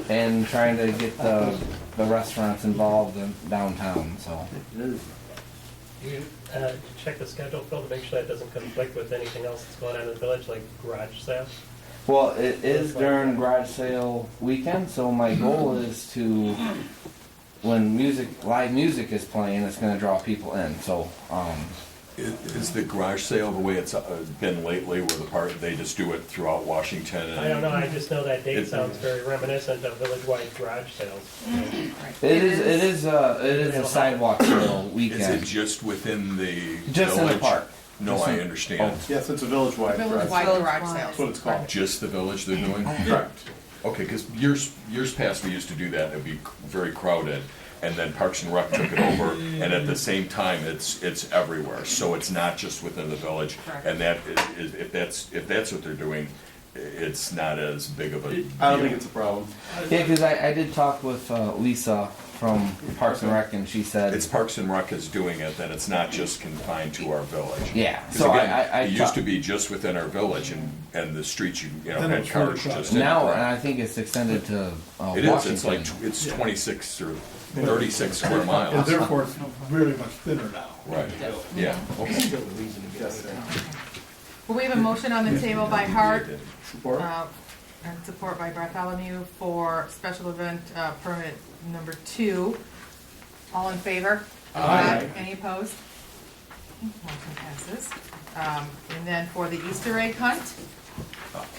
and trying to get the restaurants involved in downtown. So You check the schedule, Phil, to make sure that doesn't conflict with anything else that's going on in the village, like garage sales? well, it is during garage sale weekend. So my goal is to, when live music is playing, it's going to draw people in. So Is the garage sale the way it's been lately, where they just do it throughout Washington? And I don't know, I just know that date sounds very reminiscent of village-wide garage sales. it is a sidewalk sale Is it weekend. just within the Just in the village? park. No, I understand. Yes, it's a village-wide. Village-wide garage sales. That's what it's called. Just the village they're doing? Correct. Okay, because years past, we used to do that, and it'd be very crowded, and then Parks and Rec took it over, and at the same time, it's everywhere, so it's not just within the village. Correct. And that is, if that's what they're doing, it's not as big of a deal. I don't think it's a problem. Yeah, because I did talk with Lisa from Parks and Rec, and she said It's Parks and Rec is doing it, then it's not just confined to our village. Yeah, 'Cause so again, I it used to be just within our village, and the streets, had cars just in. now, and I think it's extended to It is, Washington. it's like, it's 26 or 36 square And miles. therefore, it's very much thinner now. Right, yeah, okay. Still a reason to get it. Well, we have a motion on the table by Hart, Support? and support by Bartholomew for special event permit number 2. All in favor? Aye. Any opposed? Motion passes. And then for the Easter egg hunt,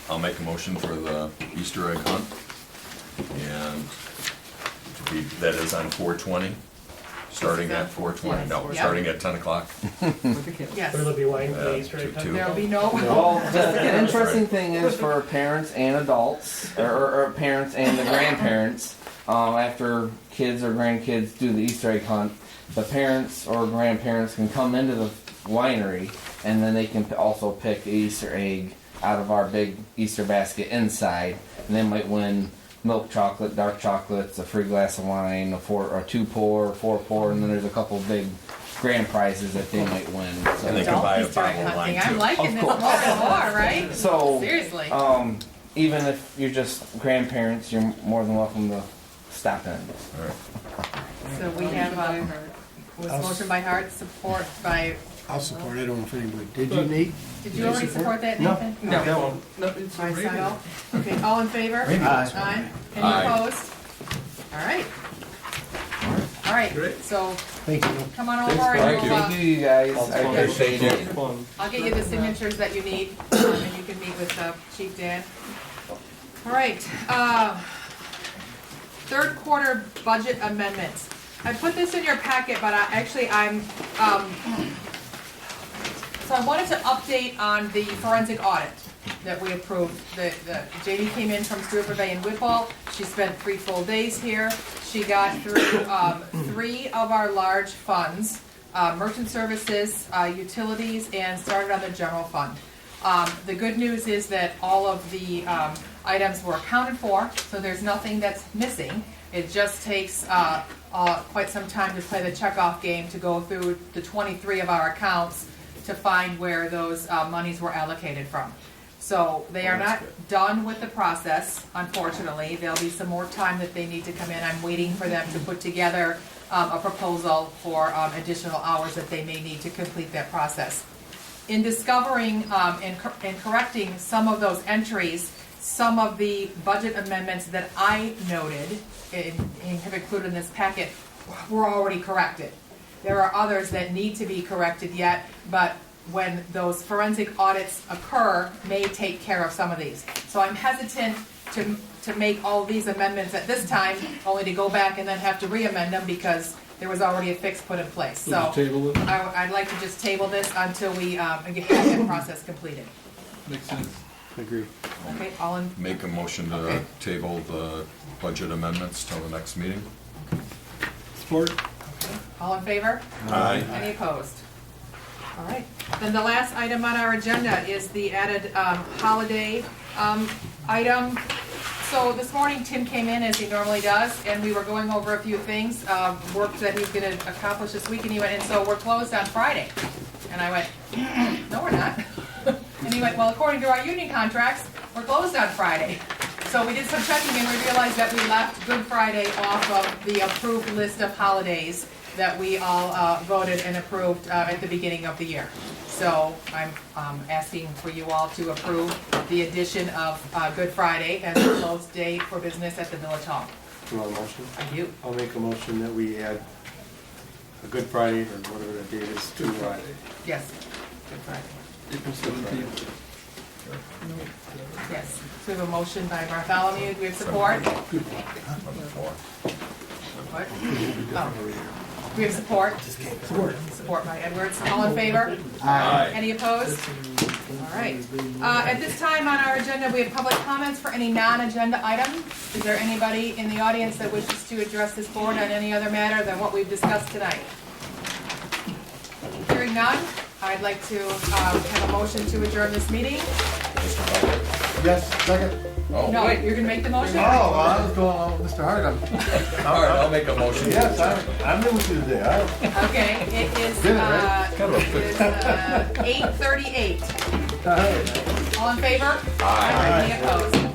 I'll make a motion for the Easter egg hunt, and that is on 4/20. Starting at 4:20, no, Yep. starting at 10 o'clock. Yes. Will there be wine for the Yeah, Easter egg? 2. There'll be no. Well, the interesting thing is for parents and adults, or parents and the grandparents, after kids or grandkids do the Easter egg hunt, the parents or grandparents can come into the winery and then they can also pick the Easter egg out of our big Easter basket inside, and they might win milk chocolate, dark chocolates, a free glass of wine, a 2 pour, 4 pour, and then there's a couple big grand prizes that they might win. So And they can buy a bottle of wine I'm too. liking this more and more, right? So, Seriously. even if you're just grandparents, you're more than welcome to stop in. All right. So we have, was motion by Hart, support by, I'll support it. I don't know if anybody, did you, Nate? did you already support that, No, Nathan? no, that one. By Sidle. Okay, all in favor? Aye. Any Aye. opposed? All right. All right, so Thank you. come on over Thanks, and we'll, Thank you, you guys. I Fun. appreciate it. Fun. I'll get you the signatures that you need, and you can meet with Chief Dan. All right, third quarter budget amendments. I put this in your packet, but so I wanted to update on the forensic audit that we approved. Jamie came in from Stewart, Bavay, and Whipple. She spent 3 full days here. She got through 3 of our large funds, merchant services, utilities, and started on the general fund. The good news is that all of the items were accounted for, so there's nothing that's missing. It just takes quite some time to play the checkoff game to go through the 23 of our accounts to find where those monies were allocated from. So they are not done with the process, unfortunately. There'll be some more time that they need to come in. I'm waiting for them to put together a proposal for additional hours that they may need to complete that process. In discovering and correcting some of those entries, some of the budget amendments that I noted and have included in this packet were already corrected. There are others that need to be corrected yet, but when those forensic audits occur, may take care of some of these. So I'm hesitant to make all these amendments at this time, only to go back and then have to re-amend them because there was already a fix put in place. So So just table it? I'd like to just table this until we get that process completed. Makes sense. Agree. Okay, all in, Make a motion to Okay. table the budget amendments till the next meeting. Support? all in favor? Aye. Any opposed? All right. Then the last item on our agenda is the added holiday item. So this morning, Tim came in, as he normally does, and we were going over a few things, work that he's gonna accomplish this week, and he went, and so we're closed on Friday. And I went, no, we're not. And he went, well, according to our union contracts, we're closed on Friday. So we did some checking and we realized that we left Good Friday off of the approved list of holidays that we all voted and approved at the beginning of the year. So I'm asking for you all to approve the addition of Good Friday as a closed day for business at the Village Hall. You want a motion? I do. I'll make a motion that we add a Good Friday, or whatever that date is, to Yes, Good Friday. April 17th. Yes. So we have a motion by Bartholomew. Do we have support? What? Oh. We have support? Support by Edwards. All in favor? Aye. Any opposed? All right. At this time on our agenda, we have public comments for any non-agenda item. Is there anybody in the audience that wishes to address this board on any other matter than what we've discussed tonight? Hearing none, I'd like to have a motion to adjourn this meeting. Yes, second. Oh, No, you're gonna make the motion? Oh, well, I was going along with Mr. Hart. all right, I'll make a motion. Yes, I'm in with you today. Okay, it is, Dinner, right? it is 8:38. All in favor? Aye. Any opposed?